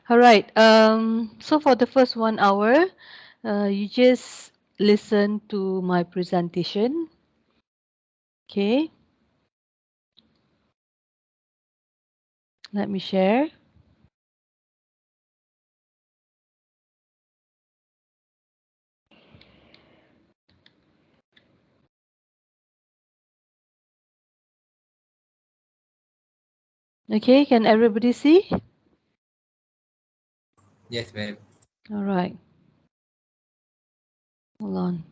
All right. So for the first 1 hour, you just listen to my presentation. Okay. Let me share. Okay. Can everybody see? Yes, ma'am. All right. Hold on.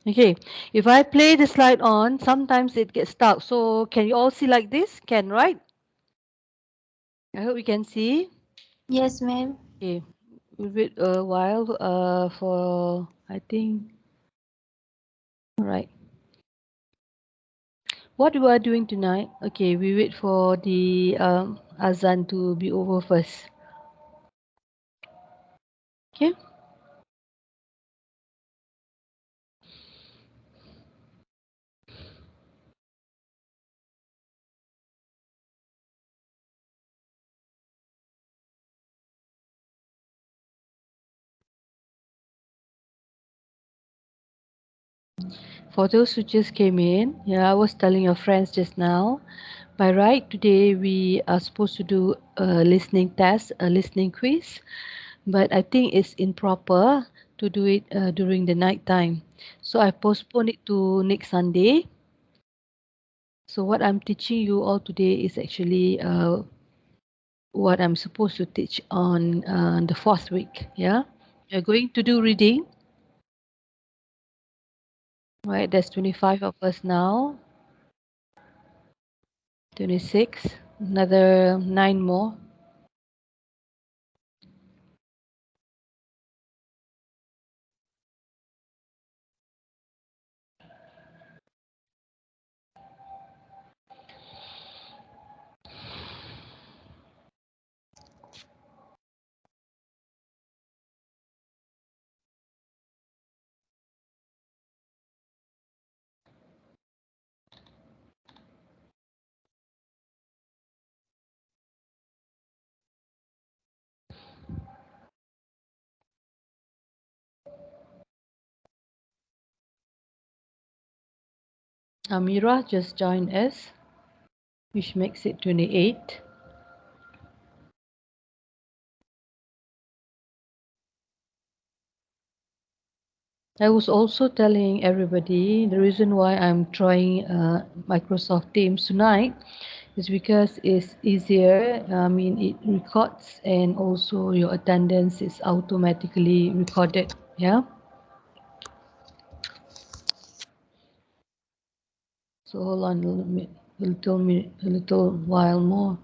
Okay. If I play the slide on, sometimes it gets stuck. So can you all see like this? Can, right? I hope you can see. Yes, ma'am. Okay. We'll wait a while for, I think, all right. What we are doing tonight? Okay, we wait for the azan to be over first. Okay. For those who just came in, yeah, I was telling your friends just now. By right, today we are supposed to do a listening test, a listening quiz, but I think it's improper to do it during the night time. So I postponed it to next Sunday. So what I'm teaching you all today is actually what I'm supposed to teach on the fourth week. Yeah, you're going to do reading. Right, there's 25 of us now. 26, another 9 more. Amira just joined us, which makes it 28. I was also telling everybody the reason why I'm trying Microsoft Teams tonight is because it's easier. I mean, it records and also your attendance is automatically recorded. Yeah. So hold on a little while more.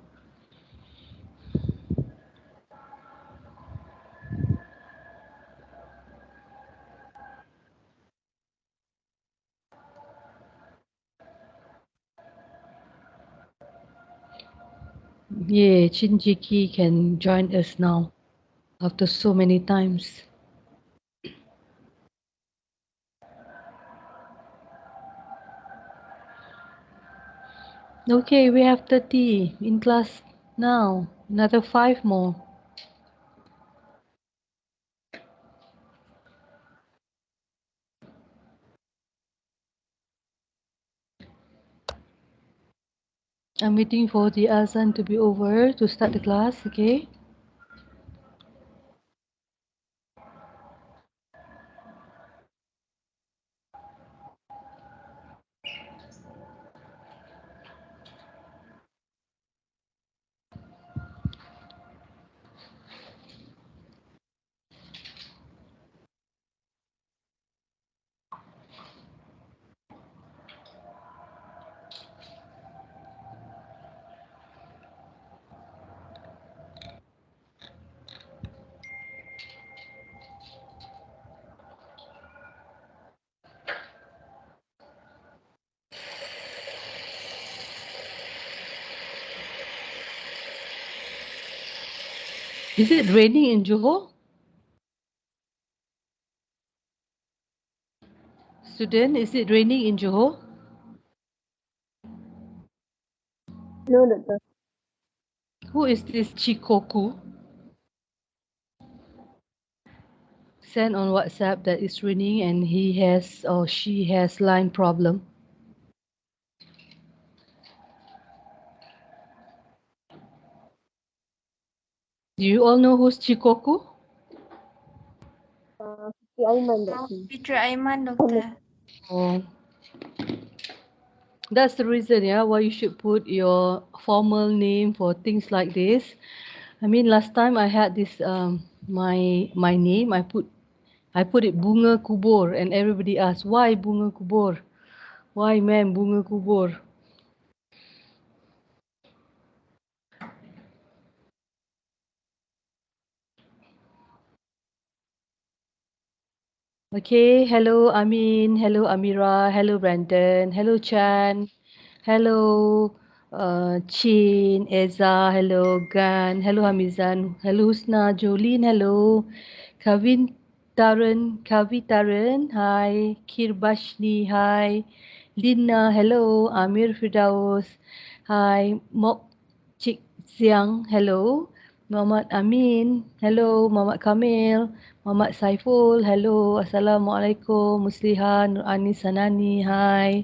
Yeah, Shinjiki can join us now after so many times. Okay, we have 30 in class now. Another 5 more. I'm waiting for the Azan to be over to start the class, okay? Is it raining in Johor? student, is it raining in Johor? No, doctor. Who is this Chikoku? Send on WhatsApp that it's raining and he has or she has line problem. Do you all know who's Chikoku? Si Aiman, doctor. Teacher Aiman, Doctor. Oh, that's the reason, yeah, why you should put your formal name for things like this. I mean, last time I had this my name. I put it Bunga Kubur, and everybody asked why Bunga Kubur. Why, ma'am, Bunga Kubur? Okay, hello Amin, hello Amira, hello Brandon, hello Chan, hello Chin, Eza, hello Gan, hello Hamizan, hello Husna, Jolene, hello Kavitaran, hi, Kirbashni, hi, Lina, hello, Amir Firdaus, hi, Mok Chik Siang, hello, Muhammad Amin, hello, Muhammad Kamil, Muhammad Saiful, hello, Assalamualaikum, Muslihan, Nur Anis Sanani, hi,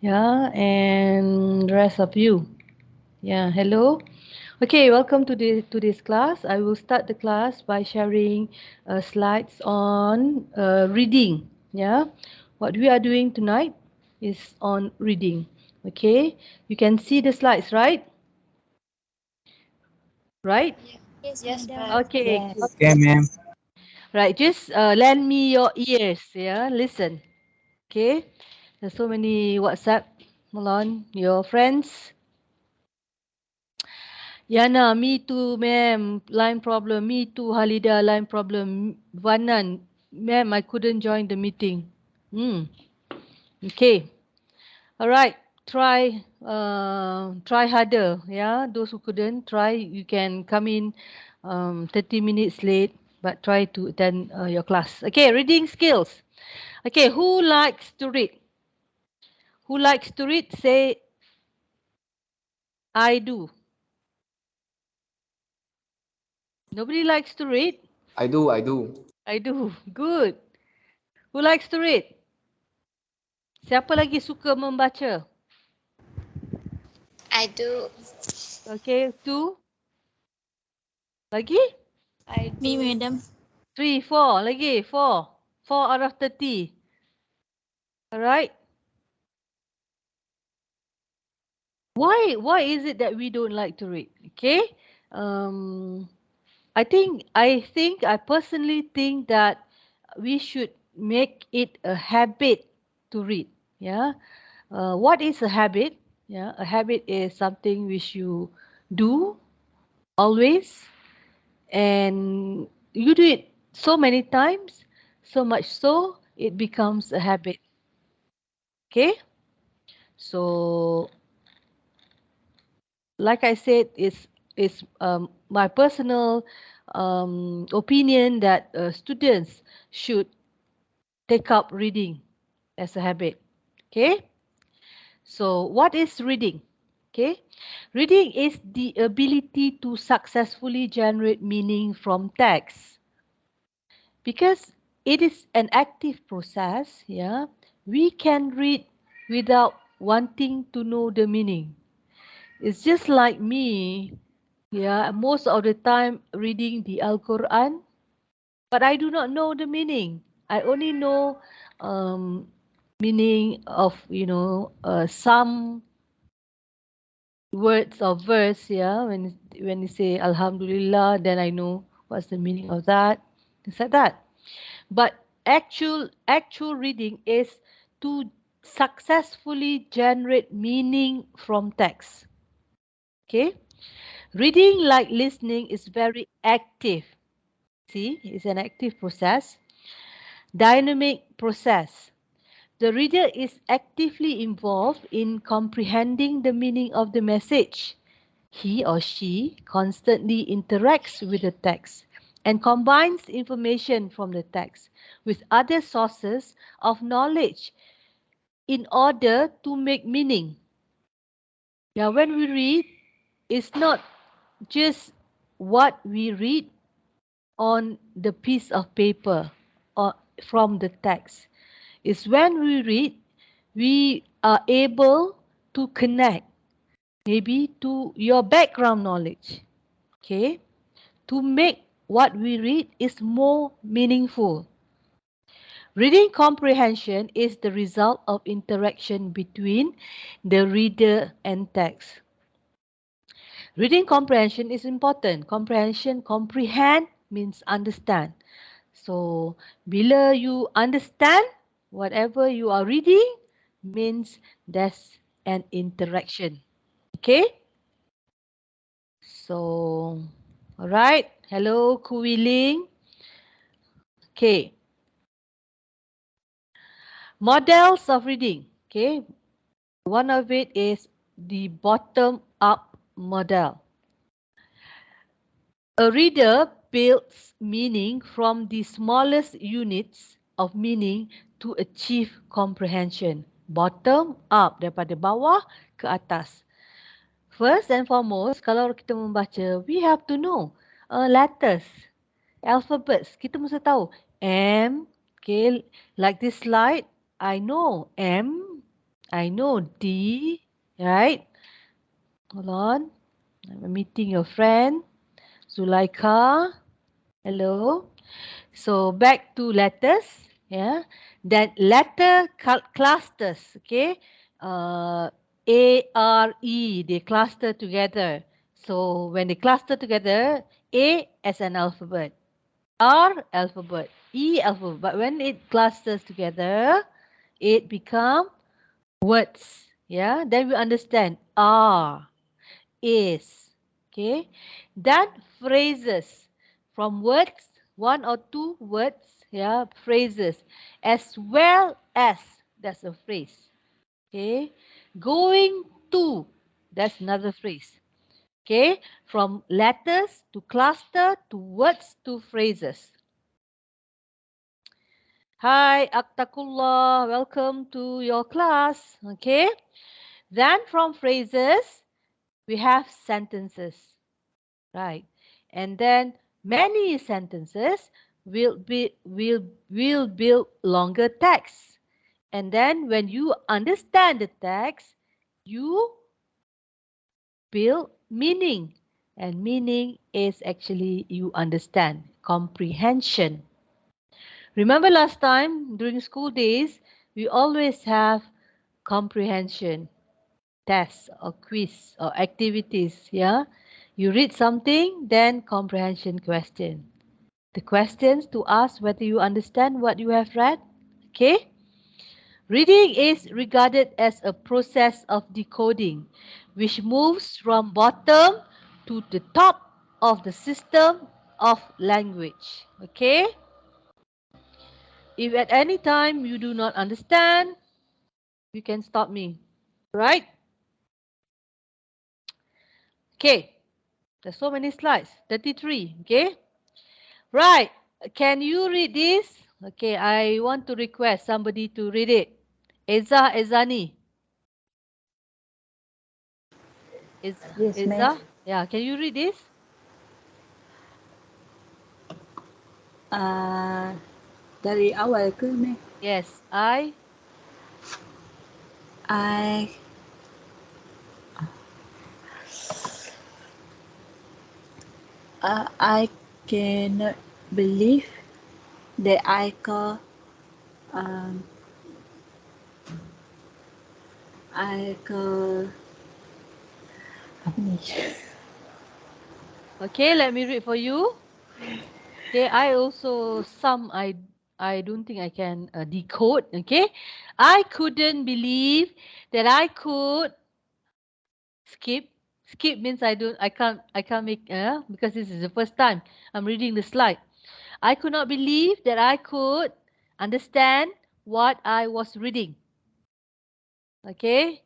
yeah, and the rest of you, yeah, hello. Okay, welcome to this class. I will start the class by sharing slides on reading. Yeah, what we are doing tonight is on reading. Okay, you can see the slides, right? Right? Yes, ma'am. Okay, good. Yes. Okay, ma'am. Right, just lend me your ears. Yeah, listen. Okay, there's so many WhatsApp. Malon, your friends. Yana, me too, ma'am. Line problem. Me too, Halida. Line problem. Vanan, ma'am, I couldn't join the meeting. Hmm. Okay. All right. Try harder. Yeah. Those who couldn't try, you can come in 30 minutes late, but try to attend your class. Okay. Reading skills. Okay. Who likes to read? Who likes to read? Say, I do. Nobody likes to read? I do. I do. Good. Who likes to read? Siapa lagi suka membaca? I do. Okay, two. Lagi? I do. Me, madam. Three, four. Lagi, four. 4 out of 30. Alright. Why is it that we don't like to read? Okay. Um, I personally think that we should make it a habit to read. Yeah. What is a habit? Yeah. A habit is something which you do always, and you do it so many times, so much so it becomes a habit. Okay, so like I said, it's my personal opinion that students should take up reading as a habit. Okay, so what is reading? Okay, reading is the ability to successfully generate meaning from text. Because it is an active process, yeah, we can read without wanting to know the meaning. It's just like me, yeah, most of the time reading the Al Quran, but I do not know the meaning. I only know um, meaning of some words or verse, yeah. When you say Alhamdulillah, then I know what's the meaning of that. Things like that. But actual reading is to successfully generate meaning from text. Okay, reading like listening is very active. See, it's an active process, dynamic process. The reader is actively involved in comprehending the meaning of the message. He or she constantly interacts with the text and combines information from the text with other sources of knowledge in order to make meaning. Now, when we read, it's not just what we read on the piece of paper or from the text. It's when we read, we are able to connect maybe to your background knowledge, okay, to make what we read is more meaningful. Reading comprehension is the result of interaction between the reader and text. Reading comprehension is important. Comprehend means understand. So, bila you understand whatever you are reading, means there's an interaction. Okay? So, alright. Hello, Kuiling. Okay. Models of reading. Okay. One of it is the bottom-up model. A reader builds meaning from the smallest units of meaning to achieve comprehension. Bottom up, daripada bawah ke atas. First and foremost, kalau kita membaca, we have to know letters, alphabets. Kita mesti tahu M, okay, like this slide, I know M, I know D, right? Hold on, I'm meeting your friend, Zulaika. Hello. So back to letters, yeah. Then letter clusters, okay. A, R, E, they cluster together. So when they cluster together, A as an alphabet, R alphabet, E alphabet. But when it clusters together, it become words. Yeah. Then we understand R is. Okay. Then phrases from words, one or two words, yeah, phrases, as well as, that's a phrase. Okay. Going to, that's another phrase. Okay. From letters to cluster to words to phrases. Hi, Aktakullah. Welcome to your class. Okay. Then from phrases, we have sentences. Right. And then many sentences will build longer text. And then when you understand the text, you build meaning. And meaning is actually you understand, comprehension. Remember last time during school days, we always have comprehension tests or quiz or activities, yeah? You read something, then comprehension question. The questions to ask whether you understand what you have read, okay? Reading is regarded as a process of decoding, which moves from bottom to the top of the system of language, okay? If at any time you do not understand, you can stop me, right? Okay, there's so many slides, 33, okay? Right, can you read this? Okay, I want to request somebody to read it. Ezani. Yes, ma'am. Yeah, can you read this? Dari awal ke, ma'am? Yes, I I cannot believe that um I call apa ni? Okay, let me read for you. Okay, I also I don't think I can decode. Okay, I couldn't believe that I could skip. Skip means I can't make because this is the first time I'm reading the slide. I could not believe that I could understand what I was reading. Okay,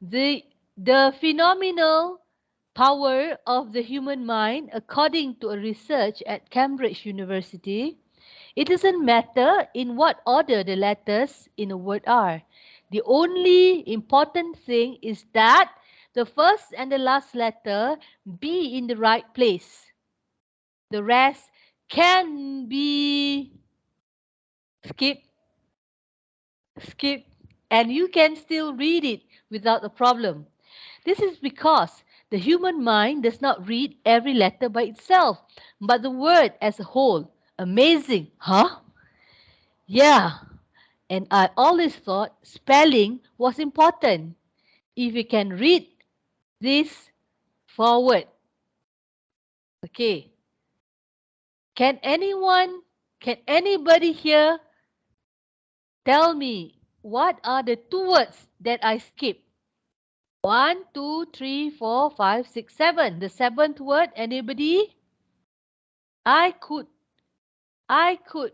the phenomenal power of the human mind, according to a research at Cambridge University, it doesn't matter in what order the letters in a word are. The only important thing is that the first and the last letter be in the right place. The rest can be skipped, skipped, and you can still read it without a problem. This is because the human mind does not read every letter by itself, but the word as a whole. Amazing, huh? Yeah, and I always thought spelling was important. If you can read this forward. Okay. Can anybody here tell me what are the two words that I skipped? 1, 2, 3, 4, 5, 6, 7. The seventh word, anybody? I could. I could.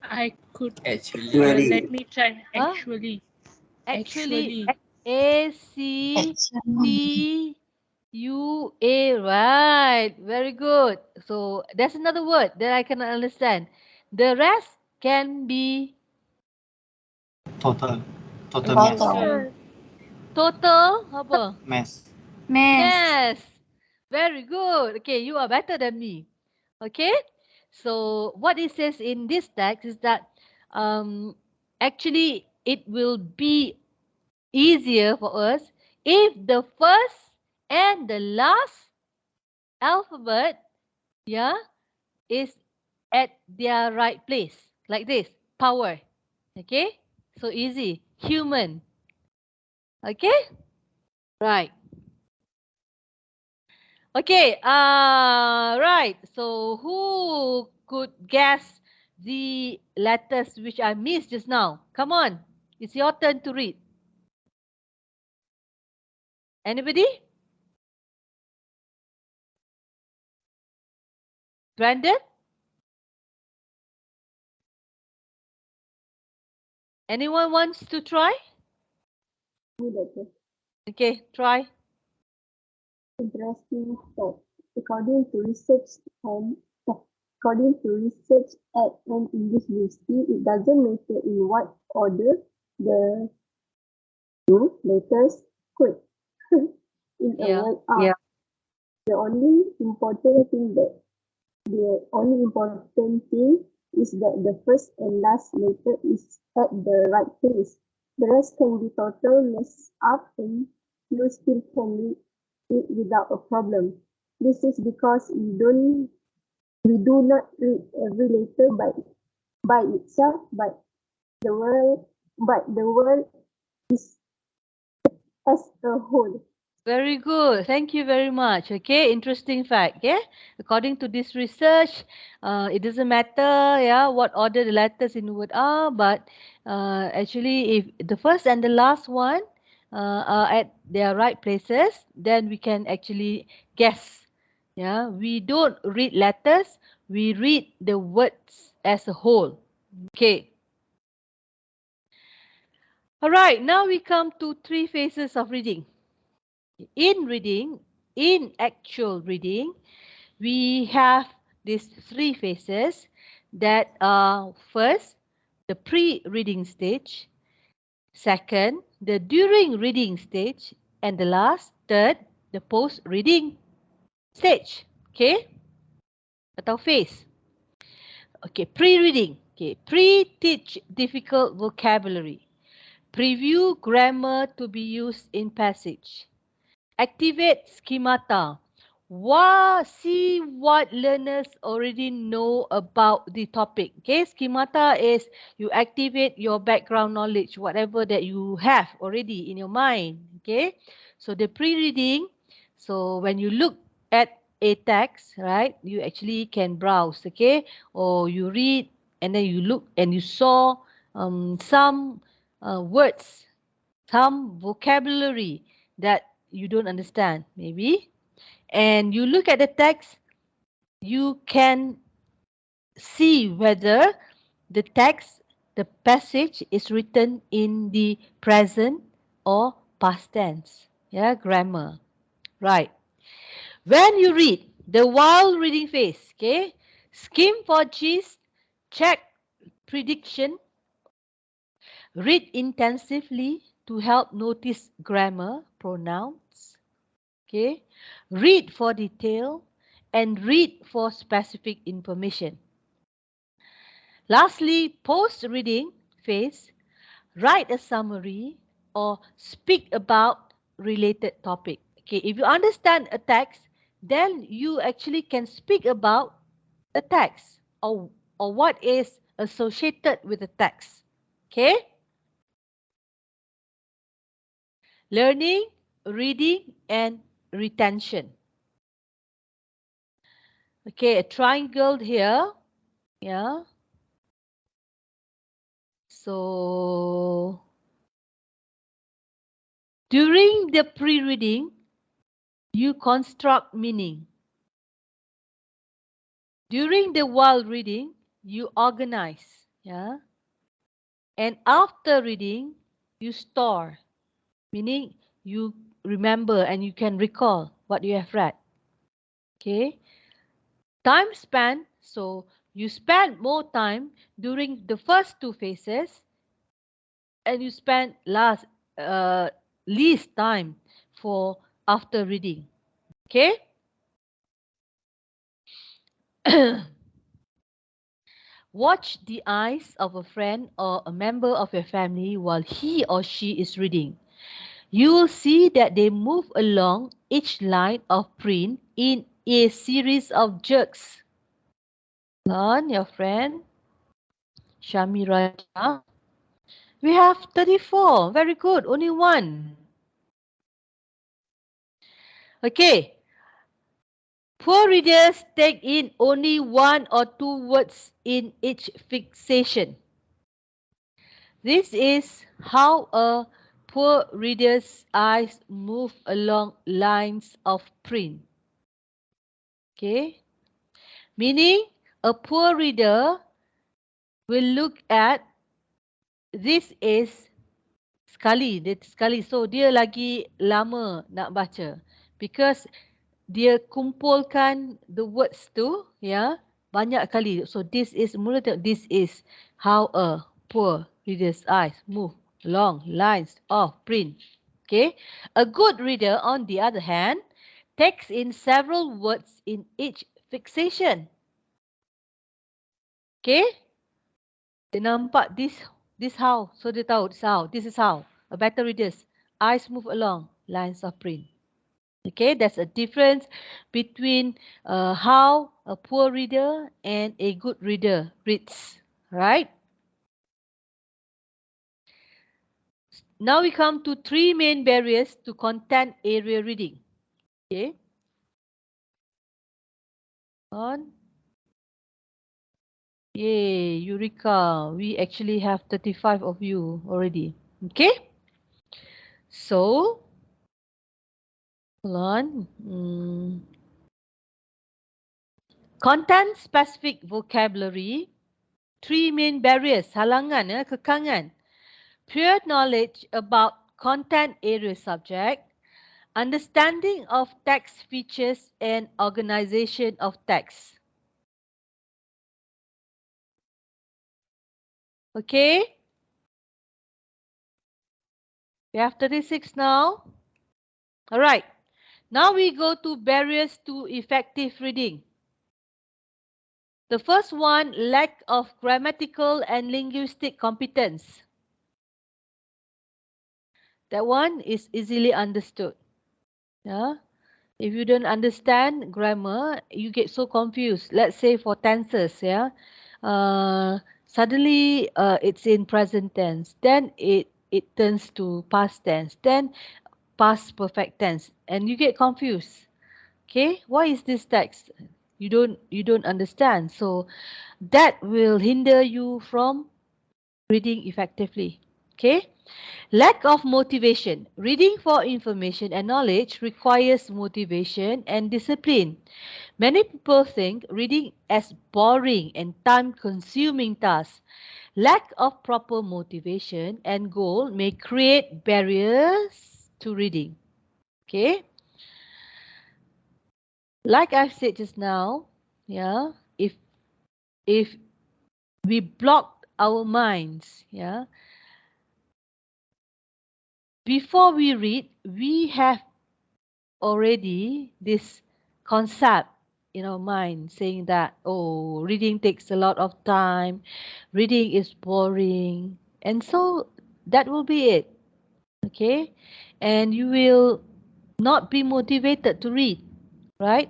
I could. Actually, Let me try. Huh? Actually. Actually, Actually. ACCUA. Right. Very good. So that's another word that I cannot understand. The rest can be total, total mess, Total. total. Apa? mess. Mass. Yes. Very good. Okay, you are better than me. Okay. So what it says in this text is that um, actually it will be easier for us if the first and the last alphabet, yeah, is at their right place. Like this. Power. Okay. So easy. Human. Okay. Right. Okay, right. So who could guess the letters which I missed just now? Come on. It's your turn to read. Anybody? Brandon? Anyone wants to try? Okay, try. Interesting fact. According to research and according to research at an English university, it doesn't matter in what order the two letters could in a Yeah. word are. Yeah. The only important thing that the only important thing is that the first and last letter is at the right place. The rest can be total messed up and you still can read it without a problem. This is because we do not read every letter by itself, but the world is as a whole. Very good. Thank you very much. Okay, interesting fact. Yeah, according to this research, it doesn't matter, yeah, what order the letters in the word are, but actually, if the first and the last one are at their right places, then we can actually guess. Yeah, we don't read letters; we read the words as a whole. Okay. All right. Now we come to three phases of reading. In reading, in actual reading, we have these three phases that are first, the pre-reading stage, second, the during reading stage, and the last, third, the post-reading stage. Okay? Atau phase. Okay, pre-reading. Okay, pre-teach difficult vocabulary. Preview grammar to be used in passage. Activate schemata. See what learners already know about the topic. Okay, schemata is you activate your background knowledge, whatever that you have already in your mind. Okay, so the pre-reading. So when you look at a text, right, you actually can browse. Okay, or you read and then you look and you saw some words, some vocabulary that you don't understand, maybe. And you look at the text, you can see whether the text, the passage is written in the present or past tense. Yeah, grammar. Right. When you read the while reading phase, okay, skim for gist, check prediction, read intensively to help notice grammar, pronouns, okay, read for detail, and read for specific information. Lastly, post-reading phase, write a summary or speak about related topic. Okay, if you understand a text, then you actually can speak about the text or what is associated with the text. Okay, learning, reading, and retention. Okay, a triangle here. Yeah. So during the pre-reading, you construct meaning. During the while reading, you organize. Yeah. And after reading, you store, meaning you remember and you can recall what you have read. Okay. Time span, so you spend more time during the first two phases and you spend uh, least time for after reading. Okay. Watch the eyes of a friend or a member of your family while he or she is reading. You will see that they move along each line of print in a series of jerks. Learn, your friend Shami Raja. We have 34. Very good. Only one. Okay. Poor readers take in only one or two words in each fixation. This is how a poor reader's eyes move along lines of print. Okay. Meaning, a poor reader will look at this is sekali. So, dia lagi lama nak baca. Because dia kumpulkan the words tu, ya, banyak kali. So, this is how a poor reader's eyes move along lines of print. Okay. A good reader, on the other hand, takes in several words in each fixation. Okay. Dia nampak this how. So dia tahu this is how. A better reader's eyes move along lines of print. Okay, that's a difference between how a poor reader and a good reader reads. Right? Now we come to three main barriers to content area reading. Okay. On. Yay, Eureka. We actually have 35 of you already. Okay. So, hold on. Content specific vocabulary. Three main barriers. Halangan, kekangan. Prior knowledge about content area subject. Understanding of text features and organization of text. Okay. We have 36 now. All right. Now we go to barriers to effective reading. The first one, lack of grammatical and linguistic competence. That one is easily understood. Yeah. If you don't understand grammar, you get so confused. Let's say for tenses, yeah. Suddenly it's in present tense. Then it turns to past tense. Then past perfect tense. And you get confused. Okay, why is this text? You don't understand. So that will hinder you from reading effectively. Okay. Lack of motivation. Reading for information and knowledge requires motivation and discipline. Many people think reading as boring and time-consuming task. Lack of proper motivation and goal may create barriers to reading. Okay. Like I've said just now, yeah, if we block our minds, yeah, before we read, we have already this concept in our mind saying that, oh, reading takes a lot of time, reading is boring, and so that will be it. Okay, and you will not be motivated to read, right?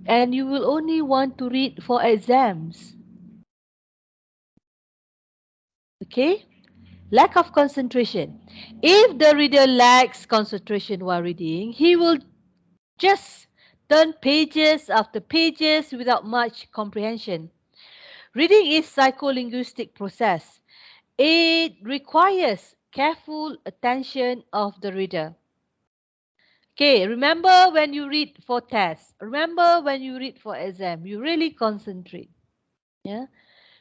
And you will only want to read for exams. Okay, lack of concentration. If the reader lacks concentration while reading, he will just turn pages after pages without much comprehension. Reading is psycholinguistic process. It requires careful attention of the reader. Okay, remember when you read for tests, remember when you read for exam, you really concentrate. Yeah,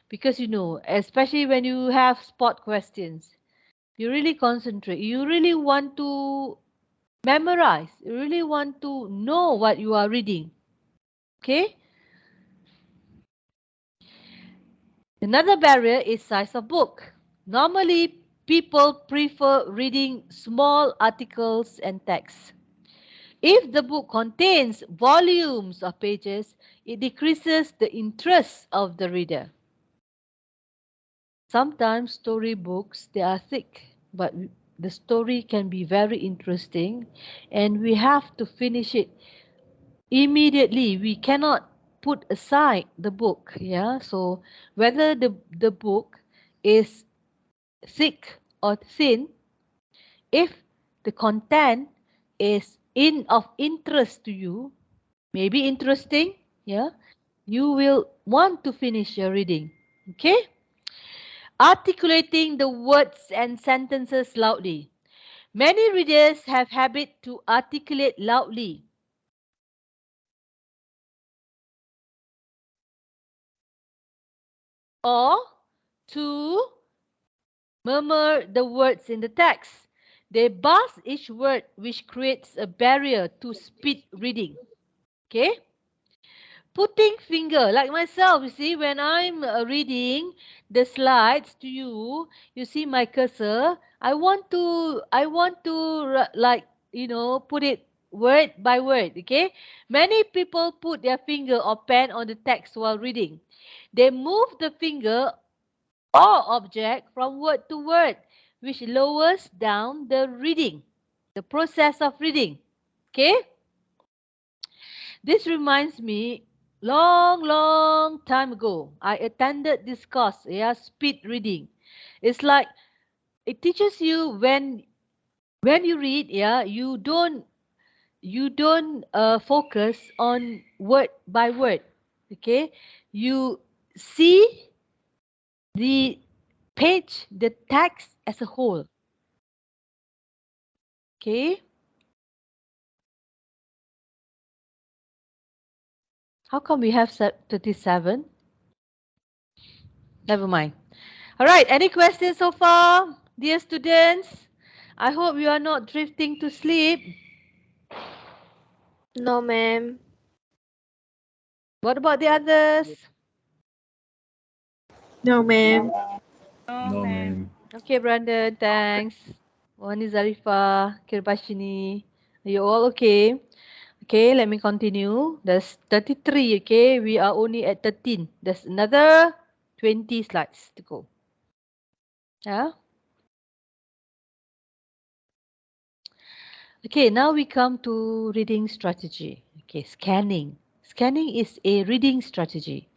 because you know, especially when you have spot questions, you really concentrate. You really want to memorize. You really want to know what you are reading. Okay? Another barrier is size of book. Normally, people prefer reading small articles and text. If the book contains volumes of pages, it decreases the interest of the reader. Sometimes storybooks they are thick, but the story can be very interesting and we have to finish it immediately. We cannot put aside the book, yeah? So whether the book is thick or thin, if the content is of interest to you, maybe interesting, yeah, you will want to finish your reading. Okay? Articulating the words and sentences loudly. Many readers have habit to articulate loudly or to murmur the words in the text. They buzz each word, which creates a barrier to speed reading. Okay? Putting finger, like myself, you see, when I'm reading the slides to you, you see my cursor. I want to like, put it word by word. Okay? Many people put their finger or pen on the text while reading. They move the finger or object from word to word, which lowers down the reading, the process of reading. Okay? This reminds me, long time ago, I attended this course, yeah, speed reading. It's like it teaches you when you read, yeah, you don't focus on word by word. Okay? You see the page, the text as a whole. Okay? How come we have 37? Never mind. All right, any questions so far, dear students? I hope you are not drifting to sleep. No, ma'am. What about the others? No, ma'am. No, No, ma'am. ma'am. Okay, Brandon, thanks. Wani Zarifa, Kirbashini. Are you all okay? Okay, let me continue. There's 33, okay? We are only at 13. There's another 20 slides to go. Yeah? Okay, now we come to reading strategy. Okay, scanning. Scanning is a reading strategy.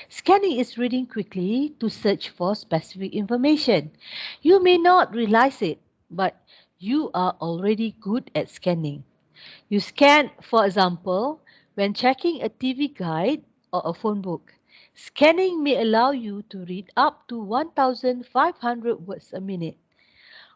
Scanning is reading quickly to search for specific information. You may not realize it, but you are already good at scanning. You scan, for example, when checking a TV guide or a phone book. Scanning may allow you to read up to 1,500 words a minute.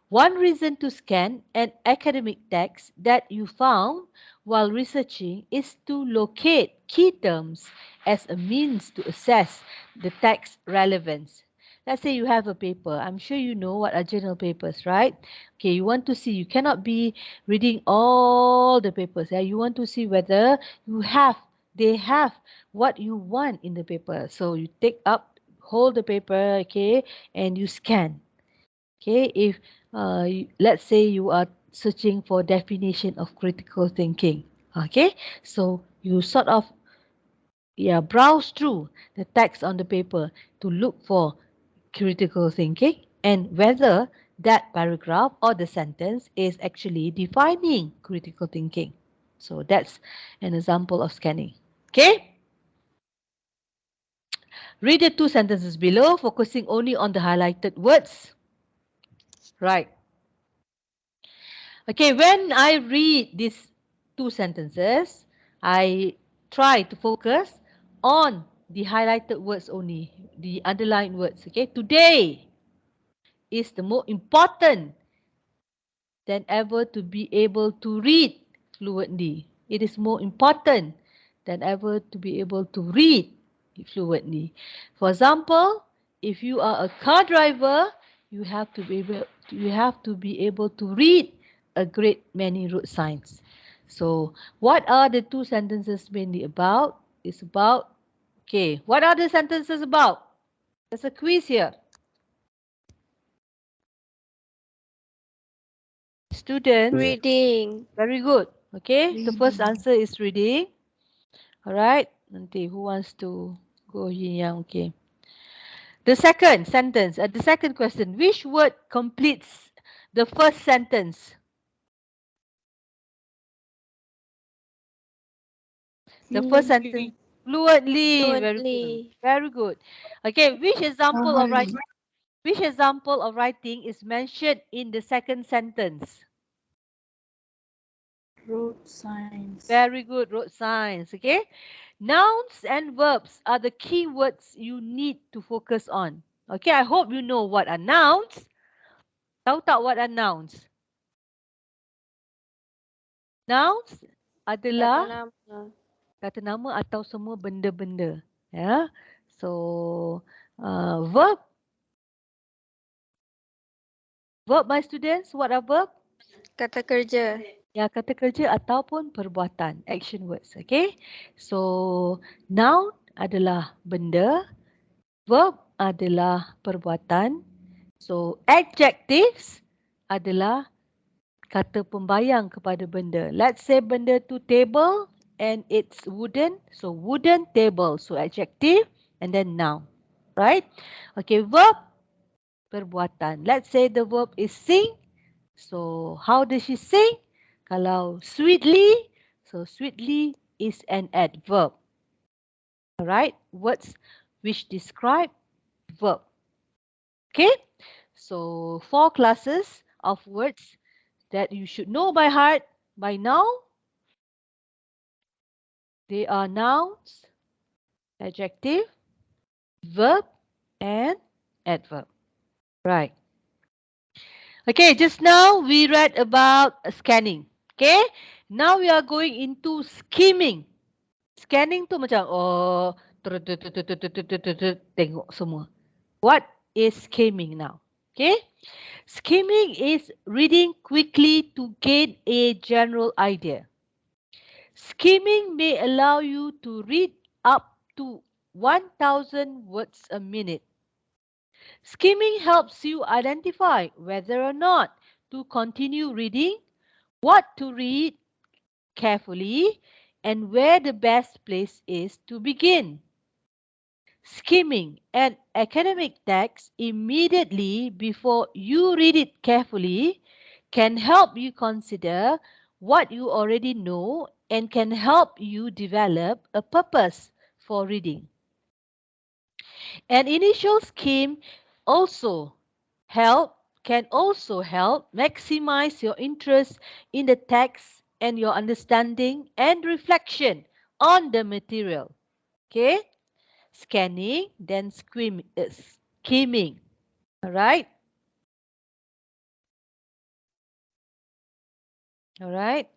One reason to scan an academic text that you found while researching is to locate key terms as a means to assess the text relevance. Let's say you have a paper. I'm sure you know what are journal papers, right? Okay, you want to see, you cannot be reading all the papers. Yeah? You want to see whether you have they have what you want in the paper. So you take up, hold the paper, okay, and you scan. Okay, if let's say you are searching for definition of critical thinking. Okay, so you sort of browse through the text on the paper to look for critical thinking and whether that paragraph or the sentence is actually defining critical thinking. So that's an example of scanning. Okay, read the two sentences below, focusing only on the highlighted words. Right. Okay, when I read these two sentences, I try to focus on the highlighted words only, the underlined words. Okay, today is the more important than ever to be able to read fluently. It is more important than ever to be able to read fluently. For example, if you are a car driver, you have to be able to read a great many road signs. So, what are the two sentences mainly about? It's about, okay, what are the sentences about? There's a quiz here. Students, Reading. very good. Okay, the first answer is reading. All right. Nanti who wants to go yin yang? Okay. The second sentence, the second question, which word completes the first sentence? The first sentence, fluently. Very good. Fluently. Very good. Okay, which example of writing is mentioned in the second sentence? Road signs. Very good, road signs. Okay. Nouns and verbs are the key words you need to focus on. Okay, I hope you know what are nouns. Tahu tak what are nouns? Nouns Kata adalah nama. kata nama atau semua benda-benda. Ya. So, verb. Verb, my students, what are verb? Kata kerja. Ya, kata kerja ataupun perbuatan, action words. Okay. So, noun adalah benda. Verb adalah perbuatan. So, adjectives adalah kata pembayang kepada benda. Let's say benda tu table and it's wooden. So, wooden table. So, adjective and then noun. Right? Okay, verb, perbuatan. Let's say the verb is sing. So, how does she sing? Kalau sweetly, so sweetly is an adverb. Alright, words which describe verb. Okay, so 4 classes of words that you should know by heart by now. They are nouns, adjective, verb, and adverb. Right. Okay, just now we read about scanning. Okay, now we are going into skimming. Scanning tu macam tengok semua. What is skimming now? Okay, skimming is reading quickly to gain a general idea. Skimming may allow you to read up to 1,000 words a minute. Skimming helps you identify whether or not to continue reading, what to read carefully, and where the best place is to begin. Skimming an academic text immediately before you read it carefully can help you consider what you already know and can help you develop a purpose for reading. An initial skim also can also help maximize your interest in the text and your understanding and reflection on the material. Okay? Scanning, then skimming. All right? All right?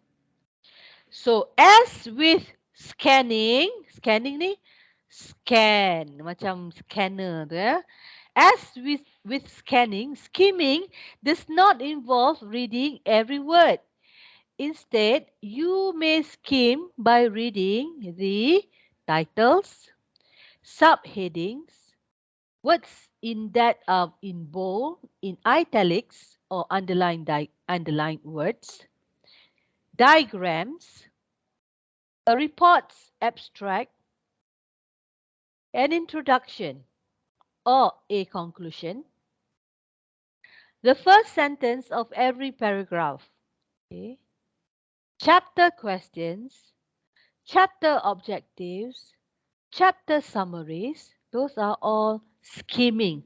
So, as with scanning ni, scan, macam scanner tu ya. As with scanning, skimming does not involve reading every word. instead, you may skim by reading the titles, subheadings, words in that are in bold, in italics or underlined words, diagrams, a report's abstract, an introduction or a conclusion, the first sentence of every paragraph, okay, chapter questions, chapter objectives, chapter summaries. Those are all skimming,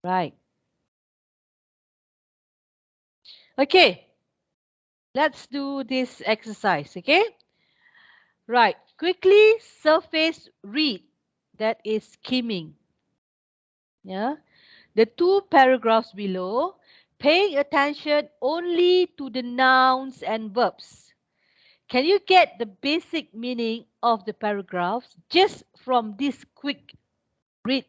right? Okay, let's do this exercise, okay? Right, quickly surface read, that is skimming. Yeah, the two paragraphs below, paying attention only to the nouns and verbs. Can you get the basic meaning of the paragraphs just from this quick read?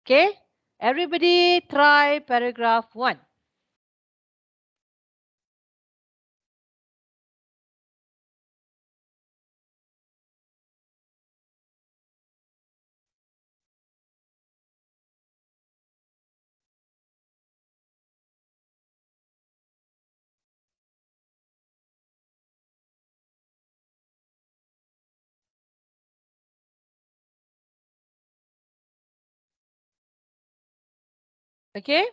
Okay, everybody try paragraph 1. Okay,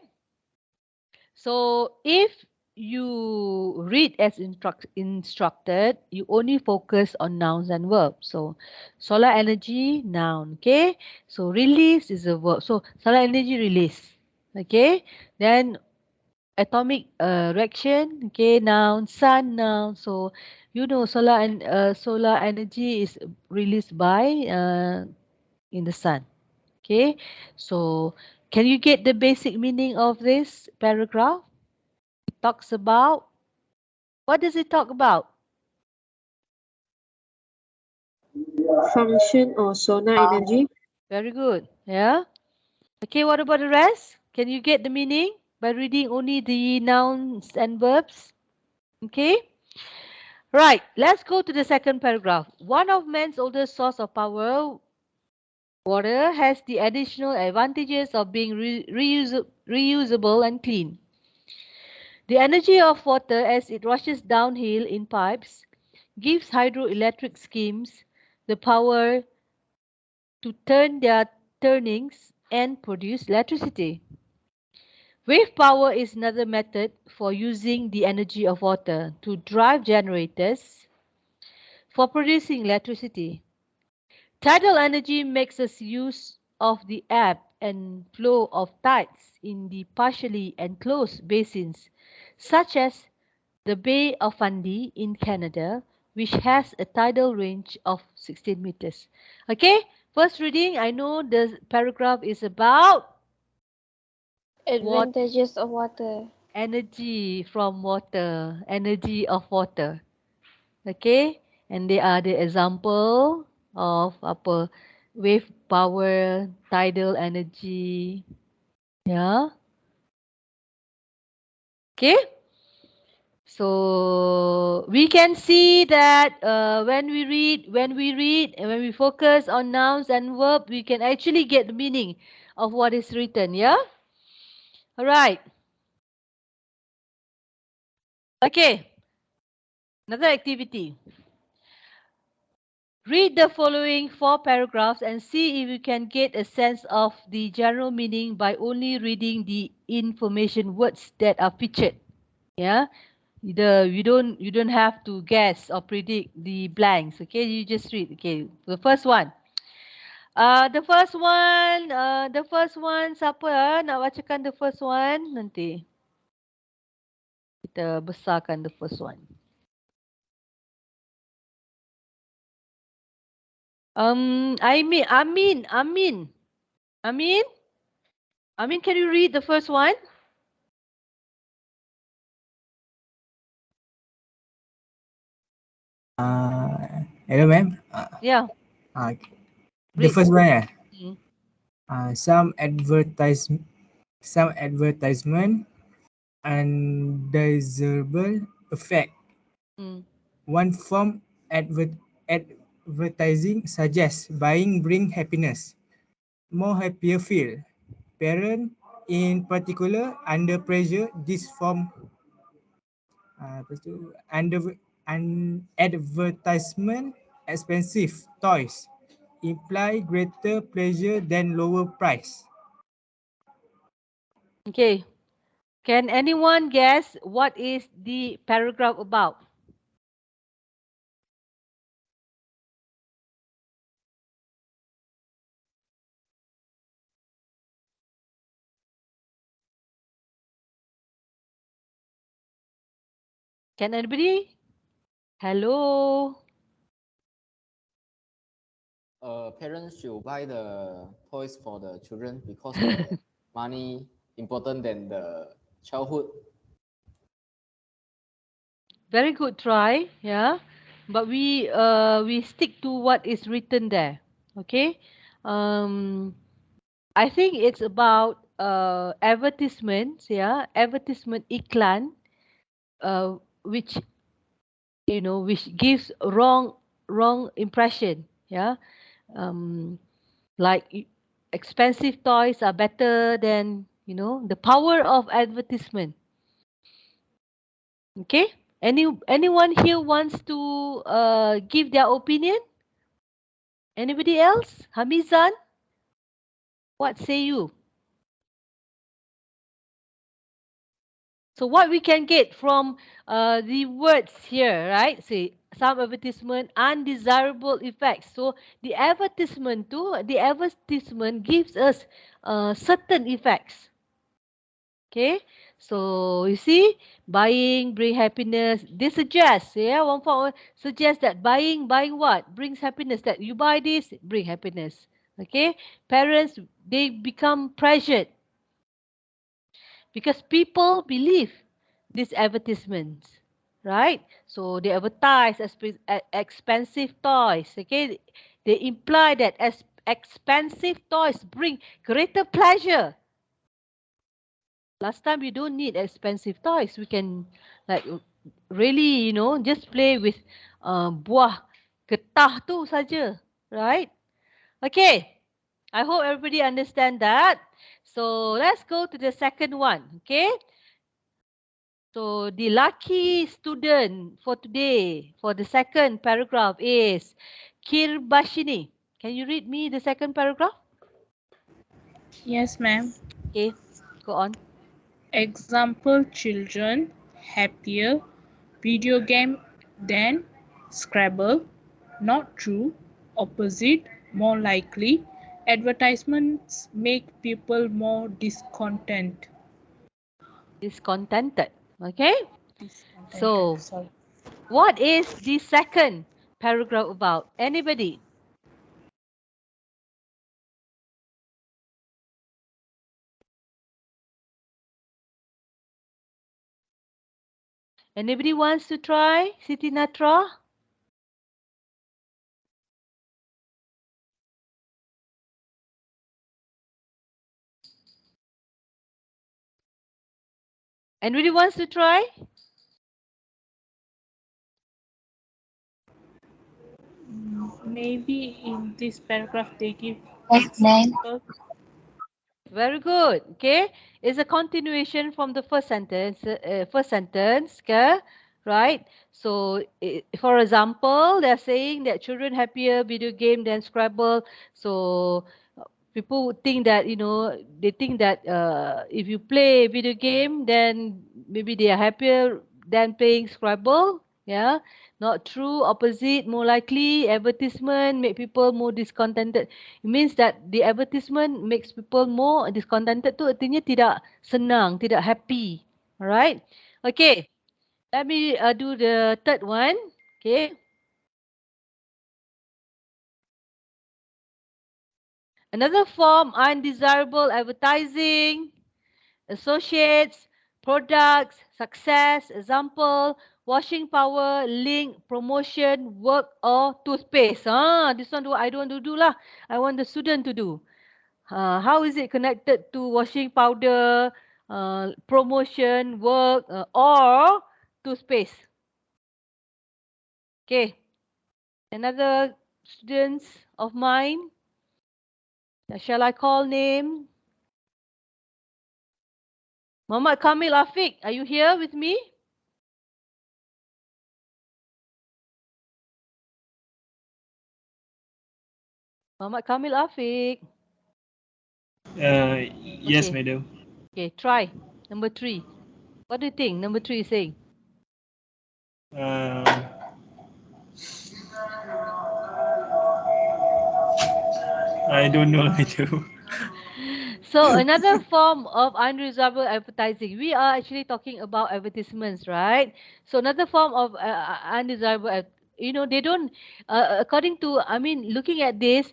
so if you read as instructed, you only focus on nouns and verbs. So solar energy, noun. Okay, so release is a verb. So solar energy release. Okay, then atomic reaction. Okay, noun, sun, noun. So you know solar energy is released by in the sun. Okay, so can you get the basic meaning of this paragraph? It talks about, what does it talk about? Function or solar energy. Very good. Yeah. Okay, what about the rest? Can you get the meaning by reading only the nouns and verbs? Okay. Right. Let's go to the second paragraph. One of man's oldest source of power, water, has the additional advantages of being reusable and clean. The energy of water as it rushes downhill in pipes gives hydroelectric schemes the power to turn their turnings and produce electricity. Wave power is another method for using the energy of water to drive generators for producing electricity. Tidal energy makes us use of the ebb and flow of tides in the partially enclosed basins, such as the Bay of Fundy in Canada, which has a tidal range of 16 meters. Okay, first reading, I know the paragraph is about what Advantages of water. energy from water, energy of water. Okay, and they are the example of apa wave power, tidal energy. Yeah. Okay. So we can see that and when we focus on nouns and verb, we can actually get the meaning of what is written. Yeah. All right. Okay. Another activity. Read the following 4 paragraphs and see if you can get a sense of the general meaning by only reading the information words that are featured. Yeah. You don't have to guess or predict the blanks. Okay, you just read. Okay, the first one. The first one siapa nak bacakan the first one nanti. Kita besarkan the first one. Amin, can you read the first one? Hello, ma'am. Yeah. The Read. first one, Mm. some advertisement undesirable effect. Mm. One form advertising suggests buying bring happiness, more happier feel. Parent in particular under pressure this form advertisement expensive toys imply greater pleasure than lower price. Okay. Can anyone guess what is the paragraph about? Can anybody? Hello. Parents should buy the toys for the children because the money important than the childhood. Very good try. Yeah. But we stick to what is written there. Okay. Um, I think it's about advertisements. Yeah. Advertisement iklan. Which which gives wrong impression. Yeah. Um, like expensive toys are better than the power of advertisement. Okay, anyone here wants to give their opinion? Anybody else? Hamizan, what say you? So what we can get from the words here, right? See, some advertisement, undesirable effects. So the advertisement gives us certain effects. Okay, so you see, buying bring happiness. They suggest, yeah, one form suggest that buying what brings happiness. That you buy this, bring happiness. Okay, parents they become pressured because people believe these advertisements, right? So they advertise expensive toys. Okay, they imply that as expensive toys bring greater pleasure. Last time we don't need expensive toys. We can like really, just play with buah getah tu saja, right? Okay. I hope everybody understand that. So let's go to the second one. Okay. So the lucky student for today, for the second paragraph is Kirbashini. Can you read me the second paragraph? Yes, ma'am. Okay, go on. Example children happier video game than Scrabble. Not true. Opposite, more likely. Advertisements make people more discontent. Discontented. Okay. Discontented. So Sorry. what is the second paragraph about? Anybody? Anybody wants to try? Siti Natra? Anybody wants to try? Maybe in this paragraph they give Yes, ma'am. example. Very good. Okay. It's a continuation from the first sentence. Okay? Right? So, for example, they're saying that children happier video game than Scrabble. So, people would think that, they think that if you play video game, then maybe they are happier than playing Scrabble. Yeah. Not true. Opposite. More likely. Advertisement make people more discontented. It means that the advertisement makes people more discontented tu artinya tidak senang, tidak happy. Alright. Okay. Let me do the third one. Okay. Another form, undesirable advertising, associates, products, success, example, washing power, link, promotion, work or toothpaste. This one I don't want to do lah. I want the student to do. How is it connected to washing powder, promotion, work, or toothpaste. Okay. Another students of mine. Shall I call name? Muhammad Kamil Afiq, are you here with me? Muhammad Kamil Afiq. Yes, Okay. madam. Okay, try. Number 3. What do you think number 3 is saying? Uh, I don't know, madam. So another form of undesirable advertising. We are actually talking about advertisements, right? So another form of undesirable, they don't, according to, looking at this,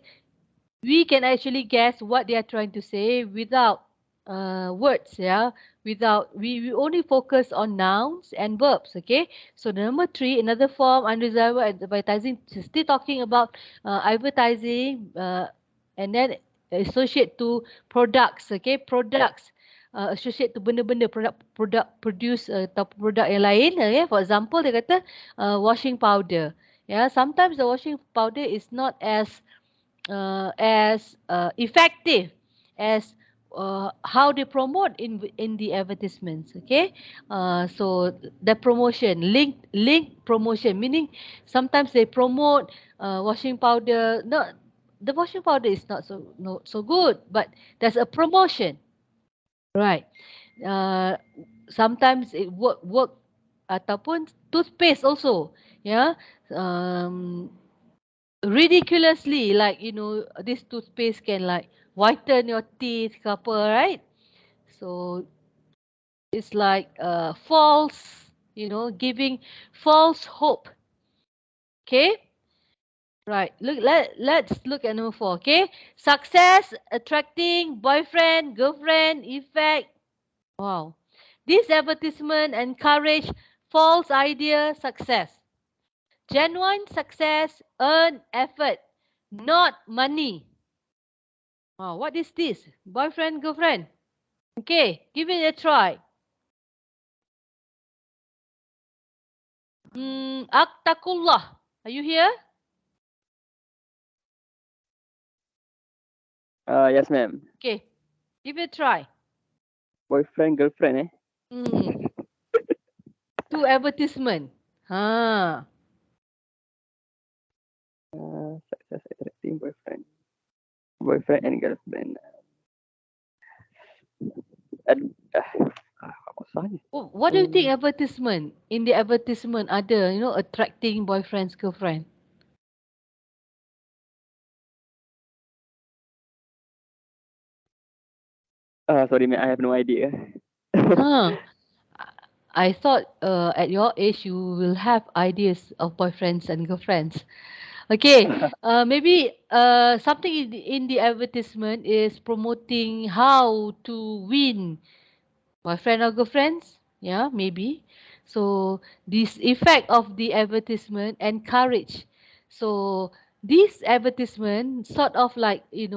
we can actually guess what they are trying to say without words, yeah. Without we only focus on nouns and verbs, okay. So the number 3, another form undesirable advertising, still talking about advertising, and then associate to products, okay. Products, associate to benda-benda, produk produce, atau produk yang lain, okay. For example, dia kata washing powder, yeah. Sometimes the washing powder is not as effective as how they promote in the advertisements, okay. So the promotion, link promotion, meaning sometimes they promote washing powder. No, the washing powder is not so good, but there's a promotion, right. uh, Sometimes it work ataupun toothpaste also, yeah. um, Ridiculously, like, this toothpaste can like whiten your teeth ke apa, right. So it's like false, giving false hope, okay. Right, let's look at number 4, okay. Success attracting boyfriend girlfriend effect. Wow, this advertisement encourage false idea success. Genuine success earn effort, not money. Oh, what is this? Boyfriend, girlfriend? Okay, give it a try. Aktakullah. Are you here? Yes, ma'am. Okay, give it a try. Boyfriend, girlfriend, eh? Two advertisement. Success attracting boyfriend and girlfriend. Apa sahaja? What do you think advertisement? In the advertisement ada, attracting boyfriends, girlfriend. Sorry, ma'am, I have no idea. I thought at your age you will have ideas of boyfriends and girlfriends. Okay, maybe something in the advertisement is promoting how to win boyfriend or girlfriends. Yeah, maybe. So this effect of the advertisement encourage. So this advertisement sort of like, they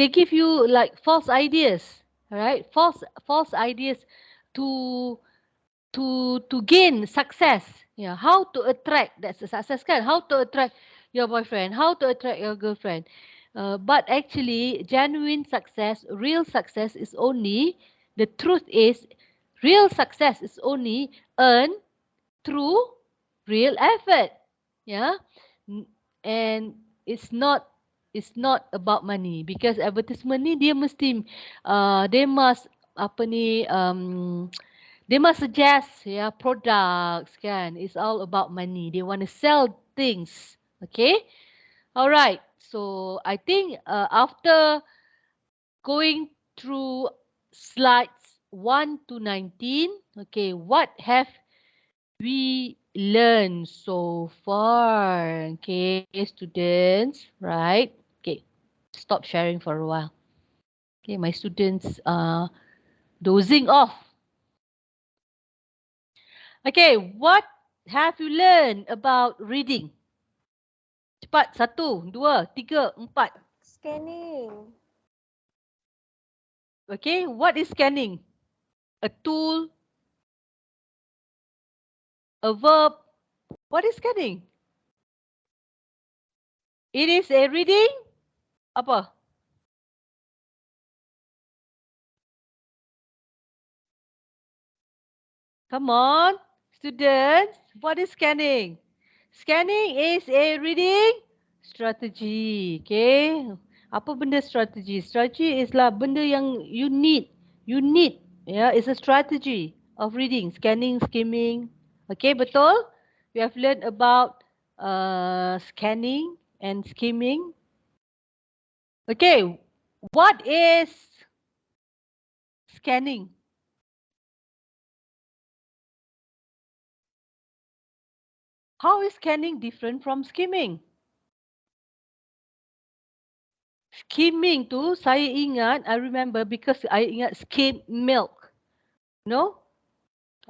give you like false ideas, right? False ideas to to gain success. Yeah, how to attract, that's a success kan, how to attract your boyfriend, how to attract your girlfriend. But actually genuine success, real success is only, the truth is, real success is only earned through real effort. Yeah. And it's not about money, because advertisement ni dia mesti they must apa ni they must suggest, yeah, products kan. It's all about money. They want to sell things. Okay. All right. So I think after going through slides 1 to 19, okay, what have we learned so far? Okay, students, right? Okay, stop sharing for a while. Okay, my students are dozing off. Okay, what have you learned about reading? Cepat, 1, 2, 3, 4. Scanning. Okay, what is scanning? A tool, a verb. What is scanning? It is a reading. Apa? Come on, students. What is scanning? Scanning is a reading strategy. Okay. Apa benda strategi? Strategi is lah benda yang you need. You need. Yeah, it's a strategy of reading. Scanning, skimming. Okay, betul? We have learned about scanning and skimming. Okay, what is scanning? How is scanning different from skimming? Skimming tu saya ingat, I remember because I ingat skim milk. No?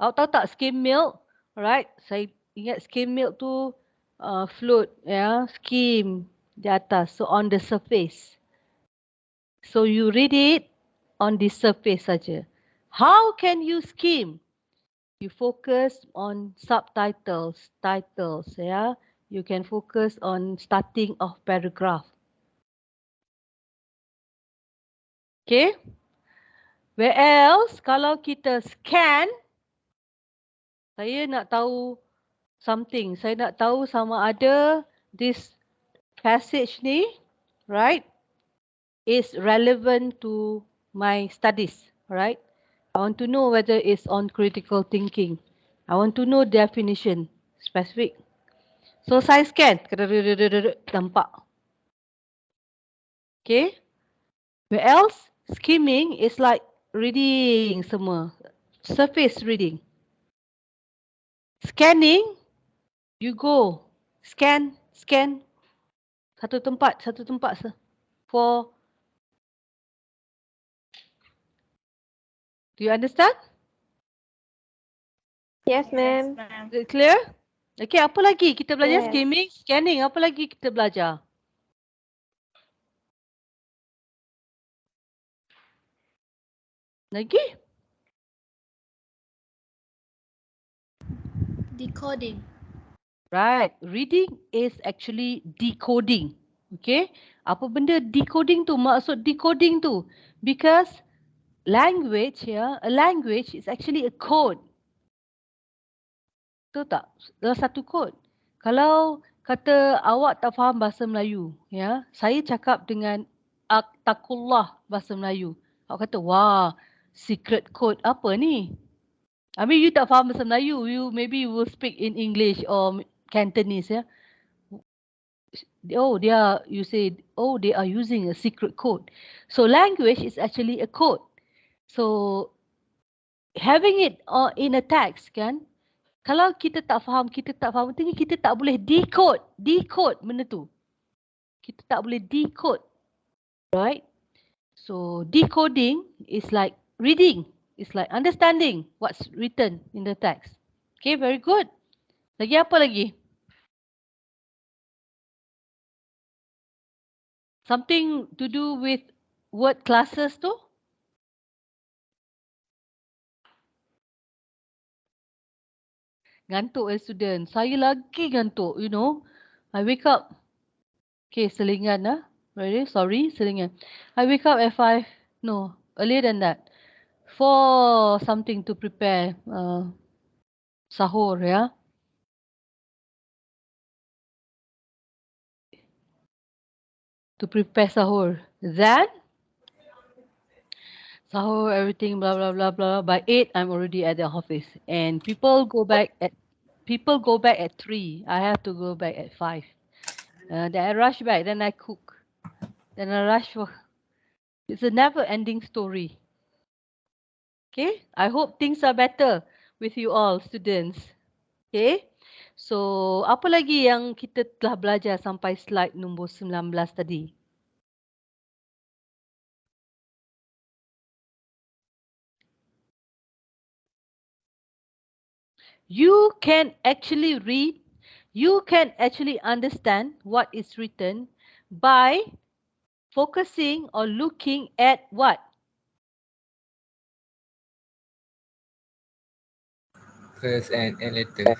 Awak tahu tak skim milk? Alright, saya ingat skim milk tu float, ya, skim di atas, so on the surface. So you read it on the surface saja. How can you skim? You focus on subtitles, titles, ya. You can focus on starting of paragraph. Okay? Where else, kalau kita scan, saya nak tahu something. Saya nak tahu sama ada this passage ni, right, is relevant to my studies, right? I want to know whether it's on critical thinking. I want to know definition, specific. So saya scan, nampak. Okay. Where else? Skimming is like reading semua. Surface reading. Scanning, you go. Scan. Satu tempat. For, do you understand? Yes, ma'am. Is it clear? Okay, apa lagi kita belajar? Yes. Skimming, scanning. Apa lagi kita belajar? Lagi? Decoding. Right. Reading is actually decoding. Okay. Apa benda decoding tu? Maksud decoding tu. Because language, a language is actually a code. Betul tak? Dalam satu kod. Kalau kata awak tak faham bahasa Melayu, ya, saya cakap dengan Aktakullah bahasa Melayu. Awak kata, wah, secret code apa ni? I mean, you tak faham bahasa Melayu, maybe you will speak in English or Cantonese, ya. Oh, you say, oh, they are using a secret code. So language is actually a code. So having it in a text, kan? Kalau kita tak faham, artinya kita tak boleh decode benda tu. Kita tak boleh decode, right? So decoding is like reading, it's like understanding what's written in the text. Okay, very good. Lagi apa lagi? Something to do with word classes tu? Ngantuk student. Saya lagi ngantuk, you know. I wake up. Okay, selingan lah. Ready? Sorry, selingan. I wake up at 5. No, earlier than that. For something to prepare sahur, ya. To prepare sahur. Then, sahur, everything, blah, blah, blah, blah. By 8, I'm already at the office. And people go back at 3. I have to go back at 5. Then I rush back. Then I cook. Then I rush for... It's a never-ending story. Okay? I hope things are better with you all, students. Okay? So, apa lagi yang kita telah belajar sampai slide nombor 19 tadi? You can actually read, you can actually understand what is written by focusing or looking at what? First and later.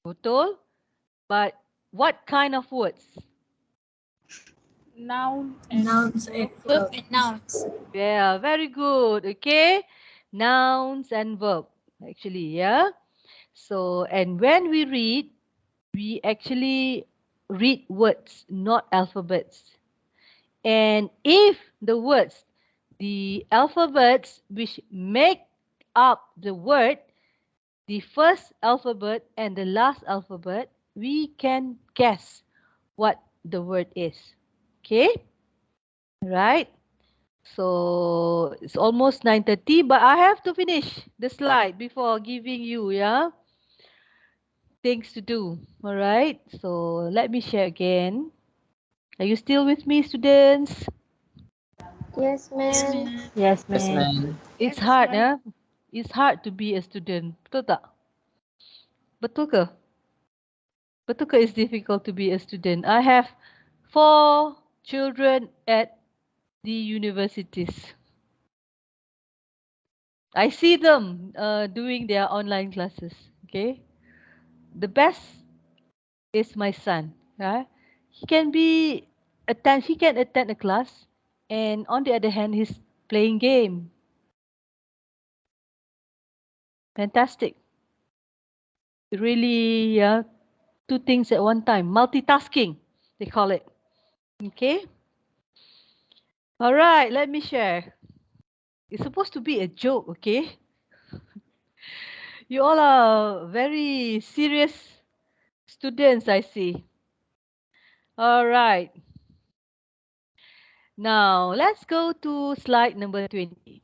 Betul. But what kind of words? Noun and Nouns and verb. nouns. Yeah, very good. Okay. Nouns and verb. Actually, yeah. So, and when we read, we actually read words, not alphabets. And if the words, the alphabets which make up the word, the first alphabet and the last alphabet, we can guess what the word is. Okay? Right? So it's almost 9:30, but I have to finish the slide before giving you, yeah, things to do. All right? So let me share again. Are you still with me, students? Yes, Yes, ma'am. ma'am. Yes, Yes, ma'am. ma'am. It's hard, yeah? It's hard to be a student. Betul tak? Betul ke? Betul ke it's difficult to be a student? I have 4 children at the universities. I see them doing their online classes. Okay? The best is my son. Yeah? He can attend a class, and on the other hand, he's playing game. Fantastic. Really, yeah, two things at one time. Multitasking, they call it. Okay? All right, let me share. It's supposed to be a joke, okay? You all are very serious students, I see. All right. Now, let's go to slide number 20.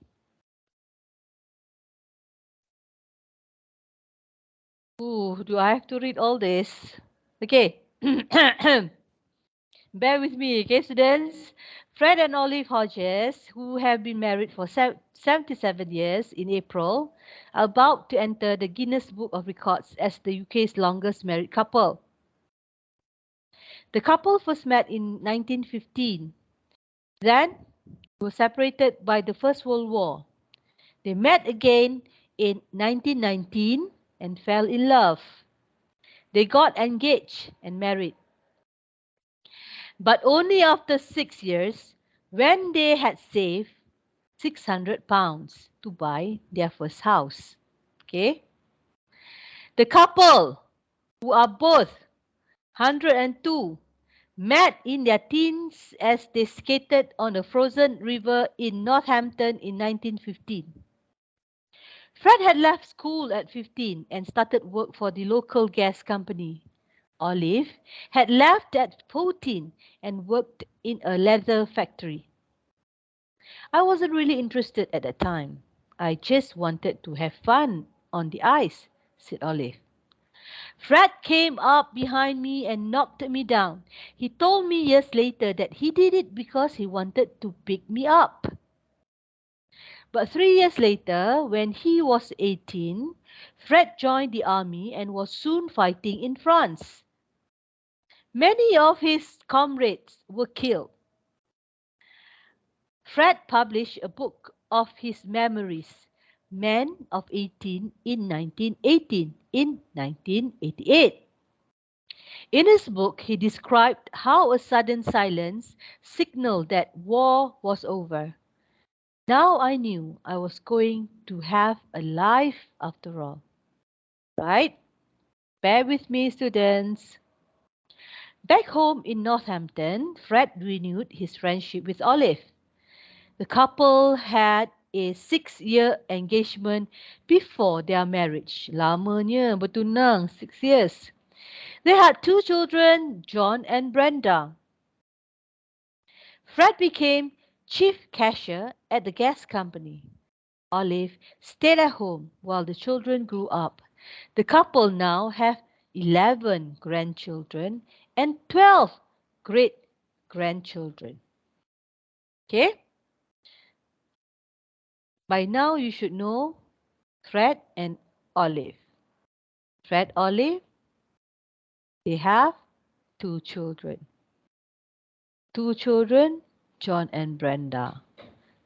Ooh, do I have to read all this? Okay. Bear with me, okay, students? Fred and Olive Hodges, who have been married for 77 years in April, are about to enter the Guinness Book of Records as the UK's longest married couple. The couple first met in 1915. Then were separated by the First World War. They met again in 1919 and fell in love. They got engaged and married. But only after 6 years, when they had saved £600 to buy their first house. Okay? The couple, who are both 102, met in their teens as they skated on a frozen river in Northampton in 1915. Fred had left school at 15 and started work for the local gas company. Olive had left at 14 and worked in a leather factory. I wasn't really interested at that time. I just wanted to have fun on the ice, said Olive. Fred came up behind me and knocked me down. He told me years later that he did it because he wanted to pick me up. But 3 years later, when he was 18, Fred joined the army and was soon fighting in France. Many of his comrades were killed. Fred published a book of his memories, Men of 18, in 1918, in 1988. In his book, he described how a sudden silence signaled that war was over. Now I knew I was going to have a life after all. Right? Bear with me, students. Back home in Northampton, Fred renewed his friendship with Olive. The couple had a 6-year engagement before their marriage. Lamanya bertunang, 6 years. They had 2 children, John and Brenda. Fred became chief cashier at the gas company. Olive stayed at home while the children grew up. The couple now have 11 grandchildren and 12 great grandchildren. Okay? By now you should know Fred and Olive. Fred, Olive, they have 2 children. 2 children, John and Brenda.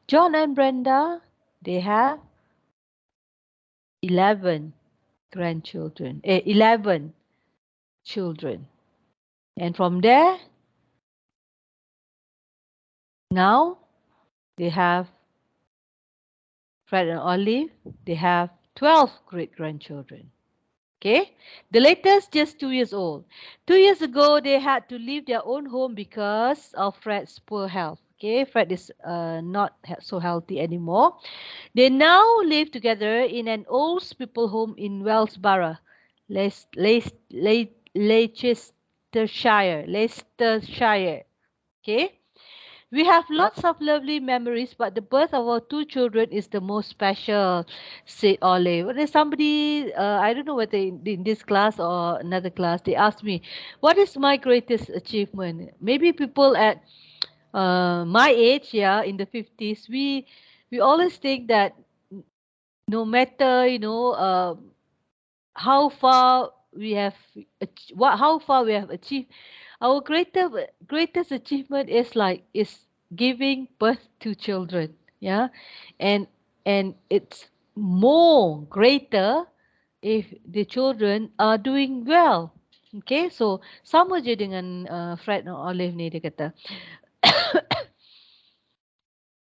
John and Brenda, they have 11 grandchildren. 11 children. And from there, now they have Fred and Olive, they have 12 great grandchildren. Okay, the latest just 2 years old. 2 years ago, they had to leave their own home because of Fred's poor health. Okay, Fred is not so healthy anymore. They now live together in an old people home in Wellsborough, Leicestershire. Okay. We have lots of lovely memories, but the birth of our two children is the most special, said Ole. When there's somebody, I don't know whether in this class or another class, they asked me, what is my greatest achievement? Maybe people at my age, yeah, in the 50s, we always think that no matter, how far we have, how far we have achieved, our greatest achievement is giving birth to children, yeah, and it's more greater if the children are doing well. Okay, so sama je dengan Fred dan Olive ni, dia kata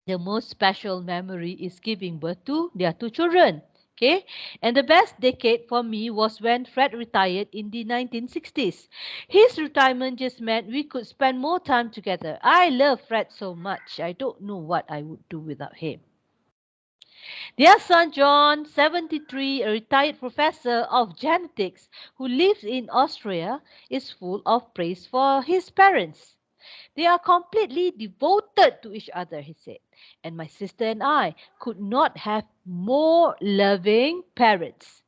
the most special memory is giving birth to their two children. Okay, and the best decade for me was when Fred retired in the 1960s. His retirement just meant we could spend more time together. I love Fred so much. I don't know what I would do without him. Their son John, 73, a retired professor of genetics who lives in Austria, is full of praise for his parents. They are completely devoted to each other, he said. And my sister and I could not have more loving parents.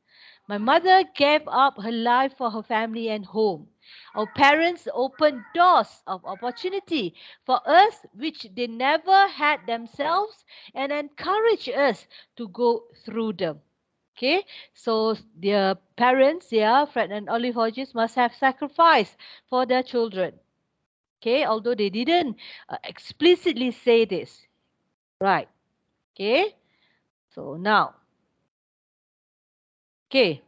My mother gave up her life for her family and home. Our parents opened doors of opportunity for us which they never had themselves and encouraged us to go through them. Okay, so their parents, yeah, Fred and Olive Hodges, must have sacrificed for their children. Okay, although they didn't explicitly say this. Right. Okay, so now, okay.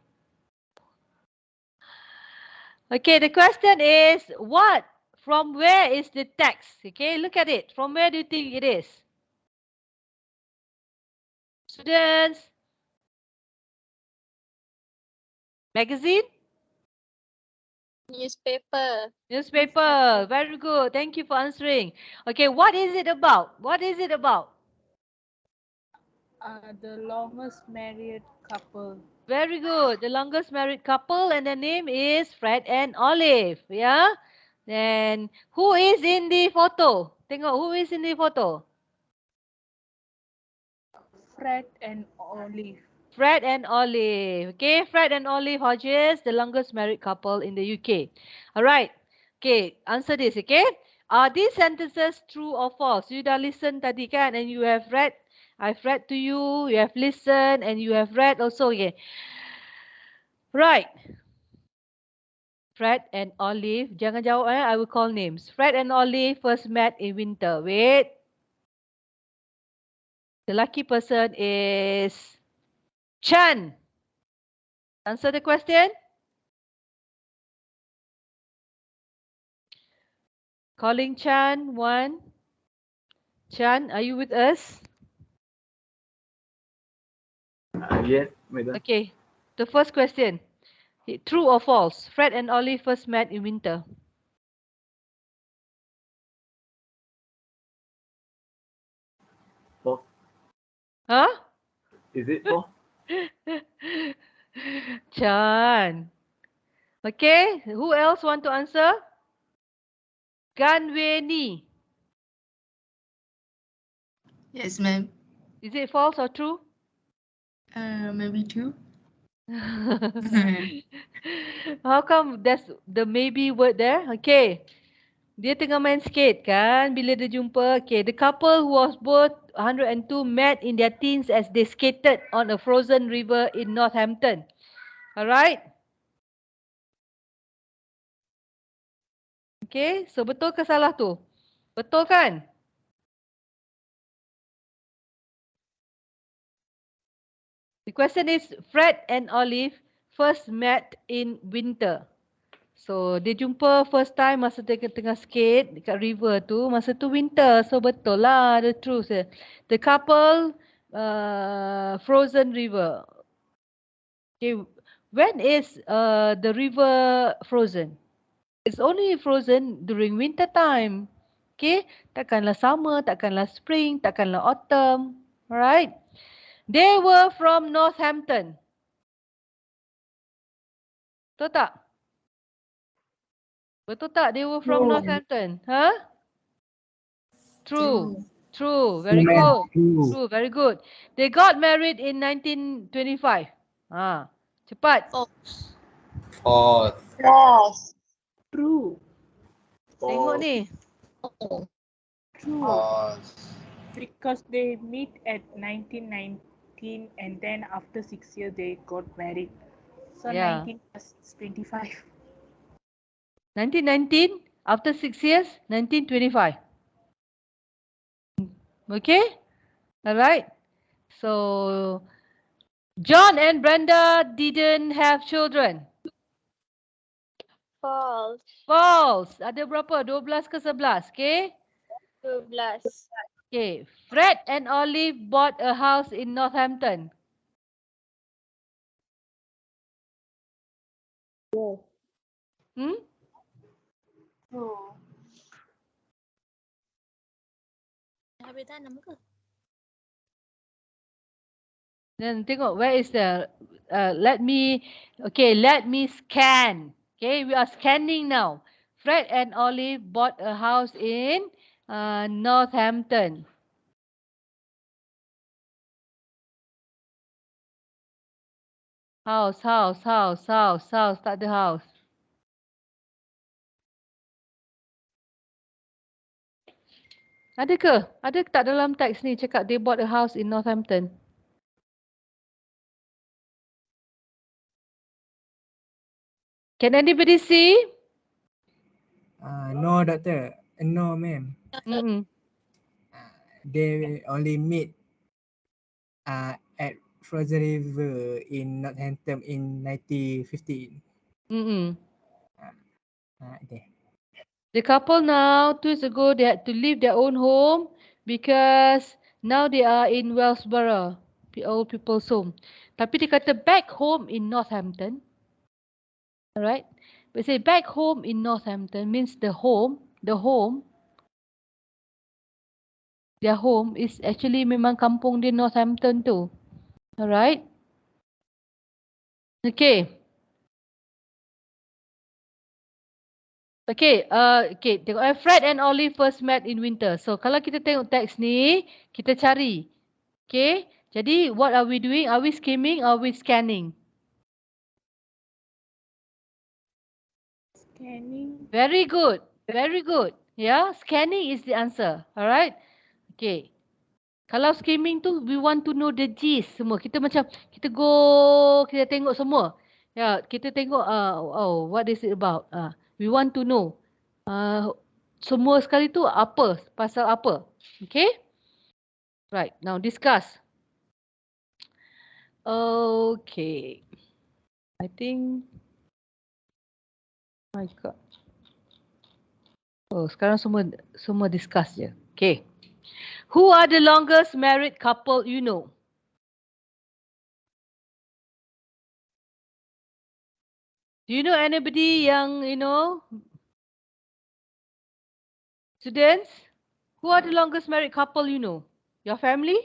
Okay, the question is what? From where is the text? Okay, look at it. From where do you think it is? Students? Magazine? Newspaper. Newspaper. Very good. Thank you for answering. Okay, what is it about? What is it about? The longest married couple. Very good. The longest married couple and the name is Fred and Olive. Yeah. Then who is in the photo? Tengok who is in the photo. Fred and Olive. Fred and Olive. Okay, Fred and Olive Hodges, the longest married couple in the UK. All right. Okay, answer this. Okay. Are these sentences true or false? You dah listen tadi kan, and you have read. I've read to you. You have listened, and you have read also. Okay. Right. Fred and Olive. Jangan jawab I will call names. Fred and Olive first met in winter. Wait. The lucky person is Chan. Answer the question. Calling Chan. 1. Chan, are you with us? Yes, madam. Okay. The first question. True or false? Fred and Olive first met in winter. False. Huh? Is it false? Chan. Okay. Who else want to answer? Ganweni. Yes, ma'am. Is it false or true? Maybe two. How come there's the maybe word there? Okay. Dia tengah main skate kan bila dia jumpa. Okay, the couple who was both 102 met in their teens as they skated on a frozen river in Northampton. Alright. Okay, so betul ke salah tu? Betul kan? The question is, Fred and Olive first met in winter. So, dia jumpa first time masa dia tengah skate dekat river tu. Masa tu winter. So, betul lah. The truth. The couple frozen river. Okay. When is the river frozen? It's only frozen during winter time. Okay. Takkanlah summer, takkanlah spring, takkanlah autumn. Alright. They were from Northampton. Betul tak? Betul tak? They were from Northampton. Huh? True. True. Very good. True. Very good. They got married in 1925. Cepat. False. False. True. Tengok ni. True. False. Because they meet at 1919 and then after 6 years they got married. So Yeah. 19 plus 25. 1919. After 6 years, 1925. Okay? Alright. So, John and Brenda didn't have children. False. False. Ada berapa? 12 ke 11? Okay? 12. Okay. Fred and Olive bought a house in Northampton. Yes. Hmm? True. Habis dah nama ke? Then tengok where is the let me scan. Okay, we are scanning now. Fred and Olive bought a house in Northampton. House. Tak ada house. Ada ke? Ada tak dalam teks ni cakap they bought a house in Northampton? Can anybody see? No, doctor. No, ma'am. They only meet at Frozen River in Northampton in 1915. There. The couple now, 2 years ago, they had to leave their own home because now they are in Wellsboro, old people's home. Tapi dia kata back home in Northampton. Alright. But say back home in Northampton means their home is actually memang kampung di Northampton tu. Alright. Okay. Okay, tengok Fred and Olive first met in winter. So kalau kita tengok teks ni, kita cari. Okay, jadi what are we doing? Are we skimming or are we scanning? Scanning. Very good. Very good. Yeah, scanning is the answer. Alright. Okay. Kalau skimming tu, we want to know the gist semua. Kita macam, kita tengok semua. Ya, kita tengok, what is it about? We want to know. Semua sekali tu apa? Pasal apa? Okay? Right, now discuss. Okay. I think, my God. Oh, sekarang semua discuss je. Okay. Who are the longest married couple you know? Do you know anybody yang, students? Who are the longest married couple you know? Your family?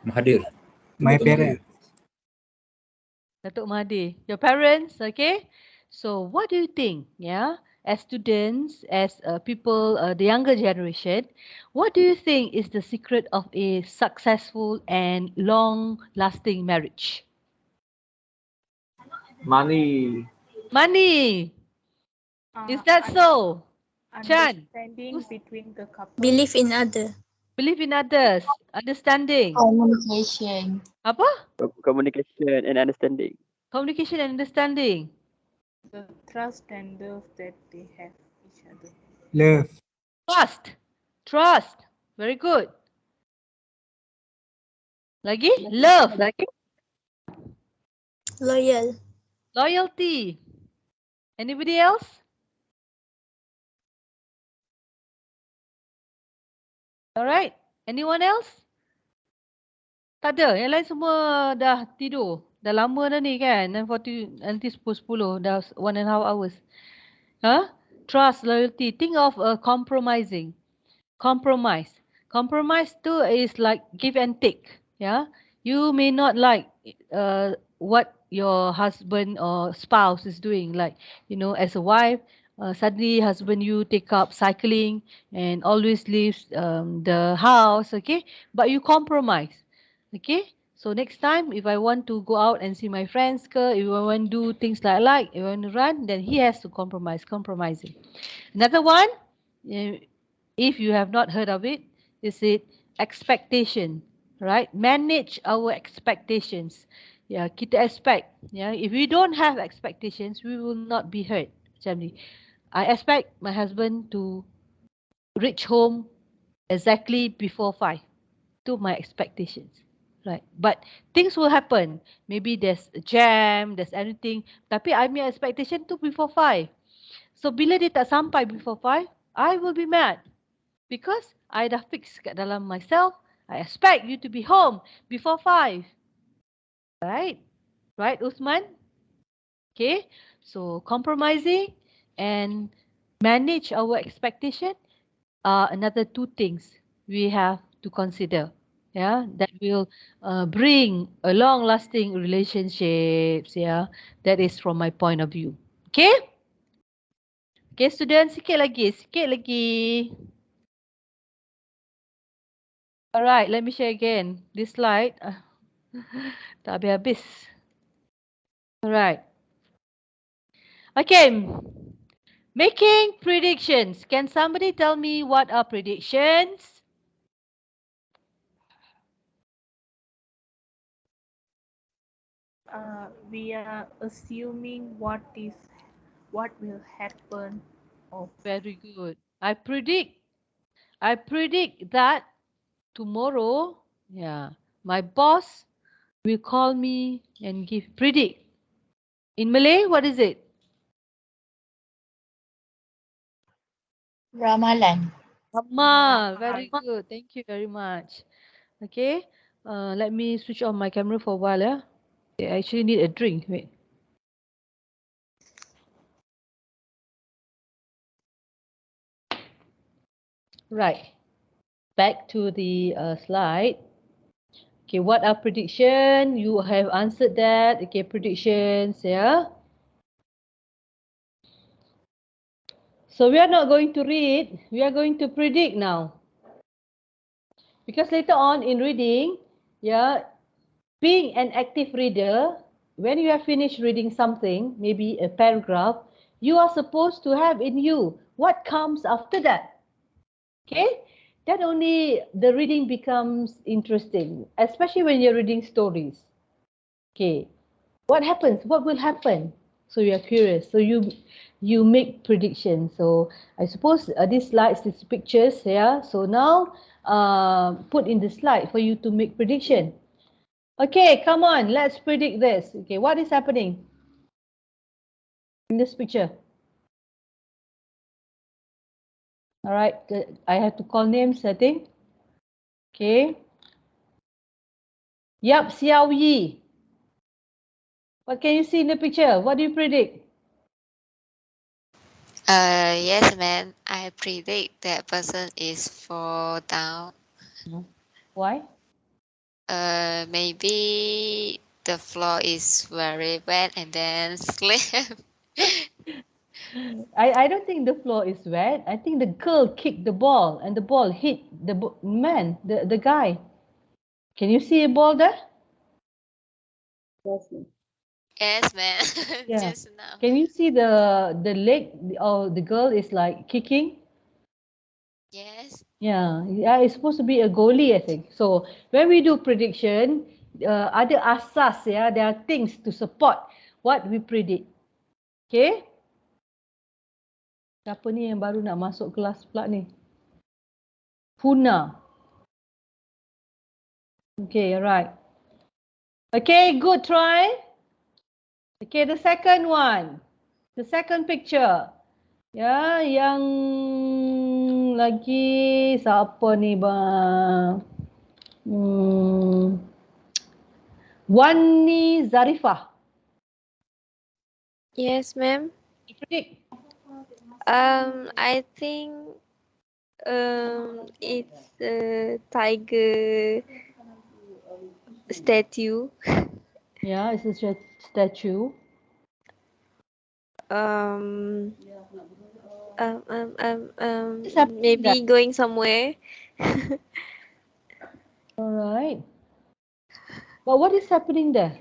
Mahathir. My parents. Datuk Mahathir. Your parents, okay? So what do you think, as students, as people, the younger generation, what do you think is the secret of a successful and long-lasting marriage? Money. Money. Is that so? Chan? Understanding between the couple. Believe in other. Believe in others. Understanding. Communication. Apa? Communication and understanding. Communication and understanding. The trust and love that they have each other. Love. Trust. Trust. Very good. Lagi? Love. Loyal. Loyalty. Anybody else? Alright. Anyone else? Tak ada. Yang lain semua dah tidur. Dah lama dah ni kan. 9:40, nanti 10:10. Dah 1.5 hours. Huh? Trust, loyalty. Think of compromising. Compromise. Compromise tu is like give and take. Yeah. You may not like what your husband or spouse is doing. Like, you know, as a wife, suddenly husband you take up cycling and always leaves the house. Okay. But you compromise. Okay. So next time, if I want to go out and see my friends, if I want to do things like, if I want to run, then he has to compromise, compromising. Another one, if you have not heard of it, is it expectation, right? Manage our expectations. Yeah, kita expect. Yeah, if we don't have expectations, we will not be hurt. Macam ni. I expect my husband to reach home exactly before 5. To my expectations. Right. But things will happen. Maybe there's a jam, there's anything. Tapi I punya expectation tu before 5. So bila dia tak sampai before 5, I will be mad. Because I dah fix kat dalam myself, I expect you to be home before 5. Right? Right, Usman? Okay. So compromising and manage our expectation are another two things we have to consider. Yeah, that will bring a long-lasting relationships. Yeah, that is from my point of view. Okay? Okay, students, sikit lagi, sikit lagi. Alright, let me share again. This slide. Tak habis-habis. Alright. Okay. Making predictions. Can somebody tell me what are predictions? We are assuming what will happen. Oh, very good. I predict that tomorrow, my boss will call me and predict. In Malay, what is it? Ramalan. Amma, very good. Thank you very much. Okay, let me switch on my camera for a while. Yeah, I actually need a drink. Wait. Right. Back to the slide. Okay, what are prediction? You have answered that. Okay, predictions. Yeah. So we are not going to read. We are going to predict now. Because later on in reading, being an active reader, when you have finished reading something, maybe a paragraph, you are supposed to have in you what comes after that. Okay? Then only the reading becomes interesting, especially when you're reading stories. Okay. What happens? What will happen? So you are curious. So you make predictions. So I suppose these slides, these pictures, yeah. So now put in the slide for you to make prediction. Okay, come on, let's predict this. Okay, what is happening in this picture? All right, I have to call names, I think. Okay. Yap Xiao Yi. What can you see in the picture? What do you predict? Yes, ma'am. I predict that person is fall down. Why? Maybe the floor is very wet and then slip. I don't think the floor is wet. I think the girl kicked the ball and the ball hit the man, the guy. Can you see a ball there? Yes, ma'am. Yes, ma'am. Yeah. Just now. Can you see the leg of the girl is like kicking? Yes. Yeah, it's supposed to be a goalie, I think. So when we do prediction, ada asas, there are things to support what we predict. Okay? Siapa ni yang baru nak masuk kelas pula ni? Puna. Okay, alright. Okay, good try. Okay, the second one. The second picture. Ya, yang lagi siapa ni bang? Wani Zarifah. Yes, ma'am. Predict. I think it's a tiger statue. Yeah, it's a statue. Um, What's happening maybe there? going somewhere. Alright. But what is happening there?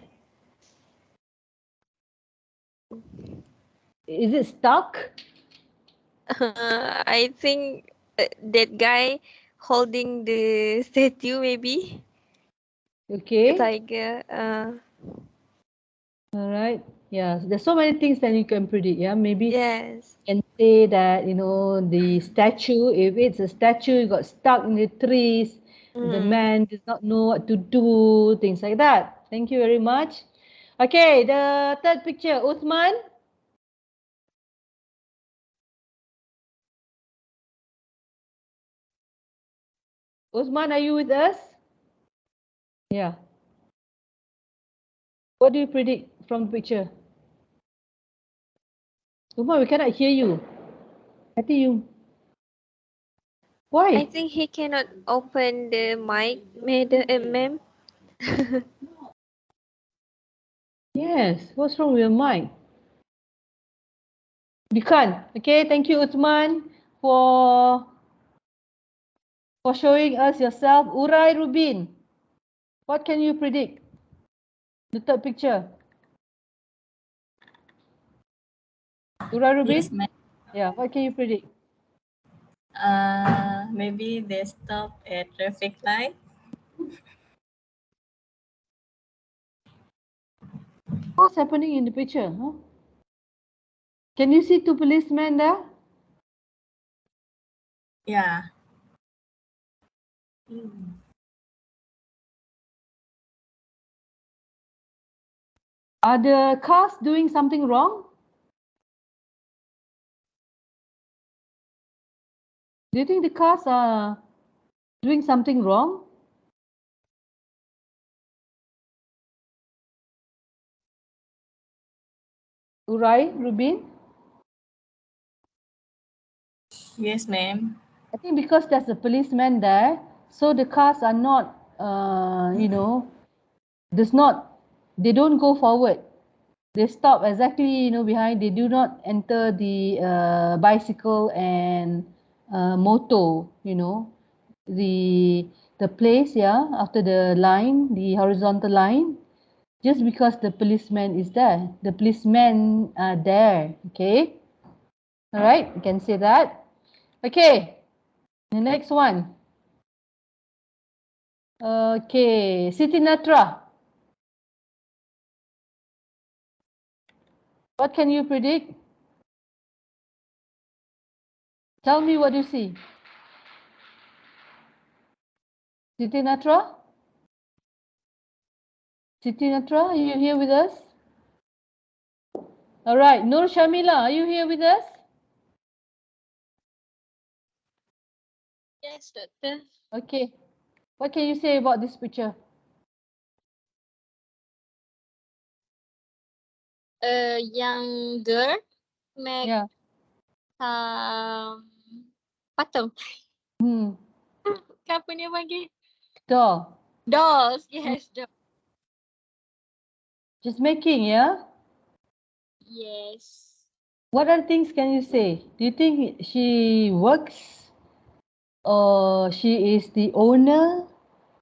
Is it stuck? I think that guy holding the statue, maybe. Okay. The tiger. Alright. Yeah, there's so many things that you can predict. Yeah, maybe Yes. you can say that, you know, the statue, if it's a statue, it got stuck in the trees, the man does not know what to do, things like that. Thank you very much. Okay, the third picture, Uthman. Uthman, are you with us? Yeah. What do you predict from the picture? Uthman, we cannot hear you. I think you. Why? I think he cannot open the mic, ma'am. Yes. What's wrong with your mic? You can't. Okay, thank you, Uthman, for showing us yourself. Urai Rubin, what can you predict? The third picture. Urai Rubin? Yes, ma'am. Yeah, what can you predict? Maybe they stop at traffic light. What's happening in the picture? Huh? Can you see two policemen there? Yeah. Are the cars doing something wrong? Do you think the cars are doing something wrong? Urai Rubin? Yes, ma'am. I think because there's a policeman there, so the cars are not, you know, they don't go forward. They stop exactly, you know, behind. They do not enter the bicycle and motor, you know, the place, yeah, after the line, the horizontal line, just because the policeman is there. The policemen are there, okay? All right, you can say that. Okay, the next one. Okay, Siti Natra. What can you predict? Tell me what you see. Siti Natra? Siti Natra, are you here with us? All right, Nur Shamila, are you here with us? Yes, doctor. Okay, what can you say about this picture? Young girl make butterfly. Apa ni panggil? Doll. Dolls. Yes, doll. Just making, yeah? Yes. What other things can you say? Do you think she works or she is the owner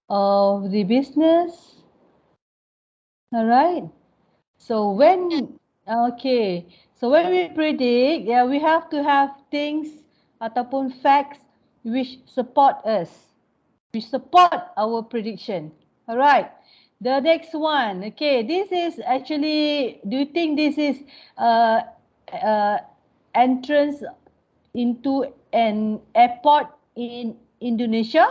of the business? All right. So when, okay, so when we predict, yeah, we have to have things ataupun facts which support us, which support our prediction. All right. The next one, okay, this is actually, do you think this is uh, entrance into an airport in Indonesia?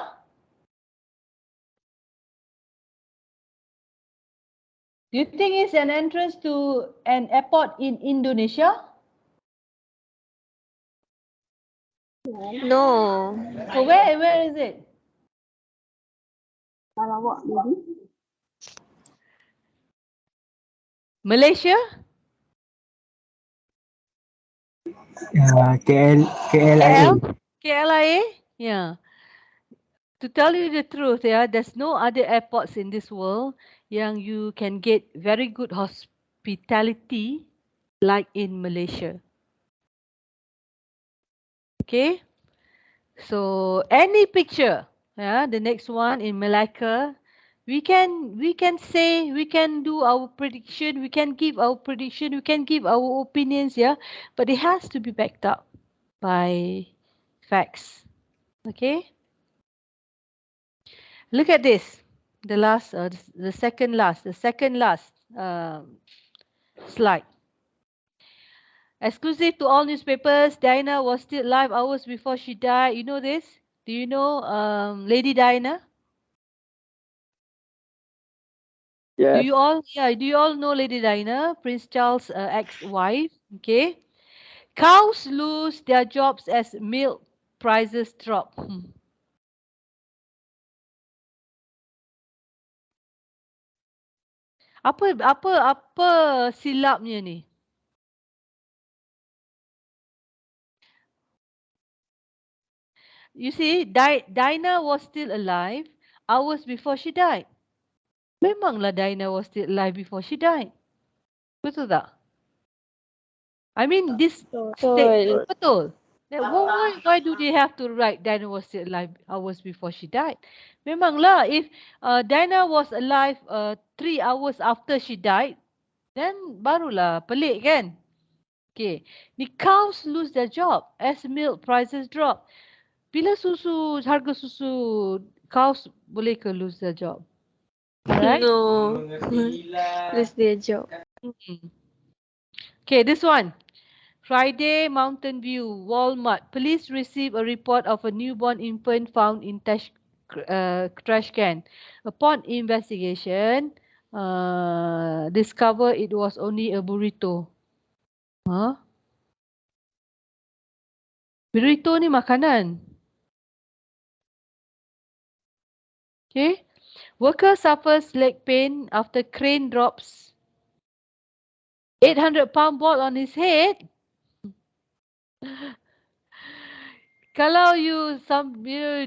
Do you think it's an entrance to an airport in Indonesia? No. So where is it? Sarawak, maybe. Malaysia? KLIA. KLIA? Yeah. To tell you the truth, yeah, there's no other airports in this world yang you can get very good hospitality like in Malaysia. Okay? So any picture, yeah, the next one in Malacca, we can say, we can do our prediction, we can give our prediction, we can give our opinions, yeah, but it has to be backed up by facts. Okay? Look at this. The last, the second last slide. Exclusive to all newspapers, Diana was still alive hours before she died. You know this? Do you know Lady Diana? Do Yes. you all? Yeah. Do you all know Lady Diana, Prince Charles' ex-wife? Okay. Cows lose their jobs as milk prices drop. Apa silapnya ni? You see, Dinah was still alive hours before she died. Memanglah Dinah was still alive before she died. Betul tak? I mean, this state, betul. Why do they have to write Dinah was still alive hours before she died? Memanglah, if Dinah was alive 3 hours after she died, then barulah pelik kan? Okay. The cows lose their job as milk prices drop. Bila harga susu, cows boleh ke lose their job? Alright? No. Lose their job. Okay, this one. Friday, Mountain View, Walmart. Police receive a report of a newborn infant found in trash can. Upon investigation, discover it was only a burrito. Huh? Burrito ni makanan. Okay. Worker suffers leg pain after crane drops 800-pound ball on his head. Kalau you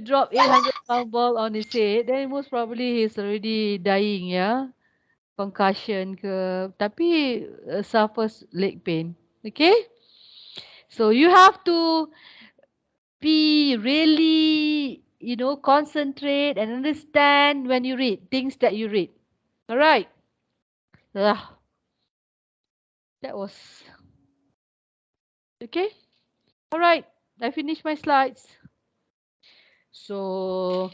drop 800-pound ball on his head, then most probably he's already dying, yeah. Concussion ke, tapi suffers leg pain. Okay. So you have to be really, concentrate and understand when you read things that you read. All right. That was okay. All right. I finished my slides. So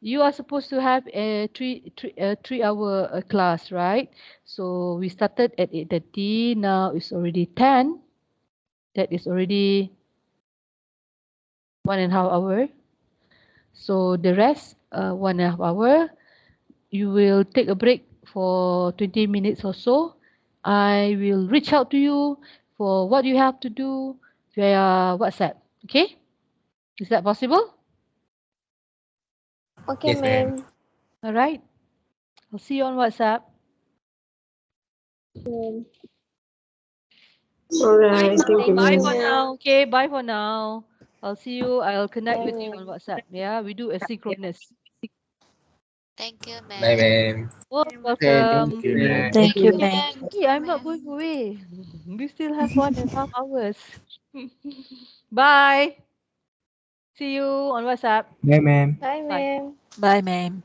you are supposed to have a 3-hour class, right? So we started at 8:30. Now it's already 10. That is already 1.5 hour. So the rest, 1.5 hour, you will take a break for 20 minutes or so. I will reach out to you for what you have to do via WhatsApp. Okay? Is that possible? Okay, Yes, ma'am. ma'am. All right. I'll see you on WhatsApp. Alright, thank you, Bye ma'am. for now. Okay, bye for now. I'll see you. I'll connect with you on WhatsApp. Yeah, we do asynchronous. Thank you, Bye, ma'am. ma'am. Welcome. Thank you, ma'am. Thank you, Thank you, ma'am. ma'am. Hey, I'm not going away. We still have 1.5 hours. Bye. See you on WhatsApp. Bye, ma'am. Bye, Bye. ma'am. Bye, ma'am.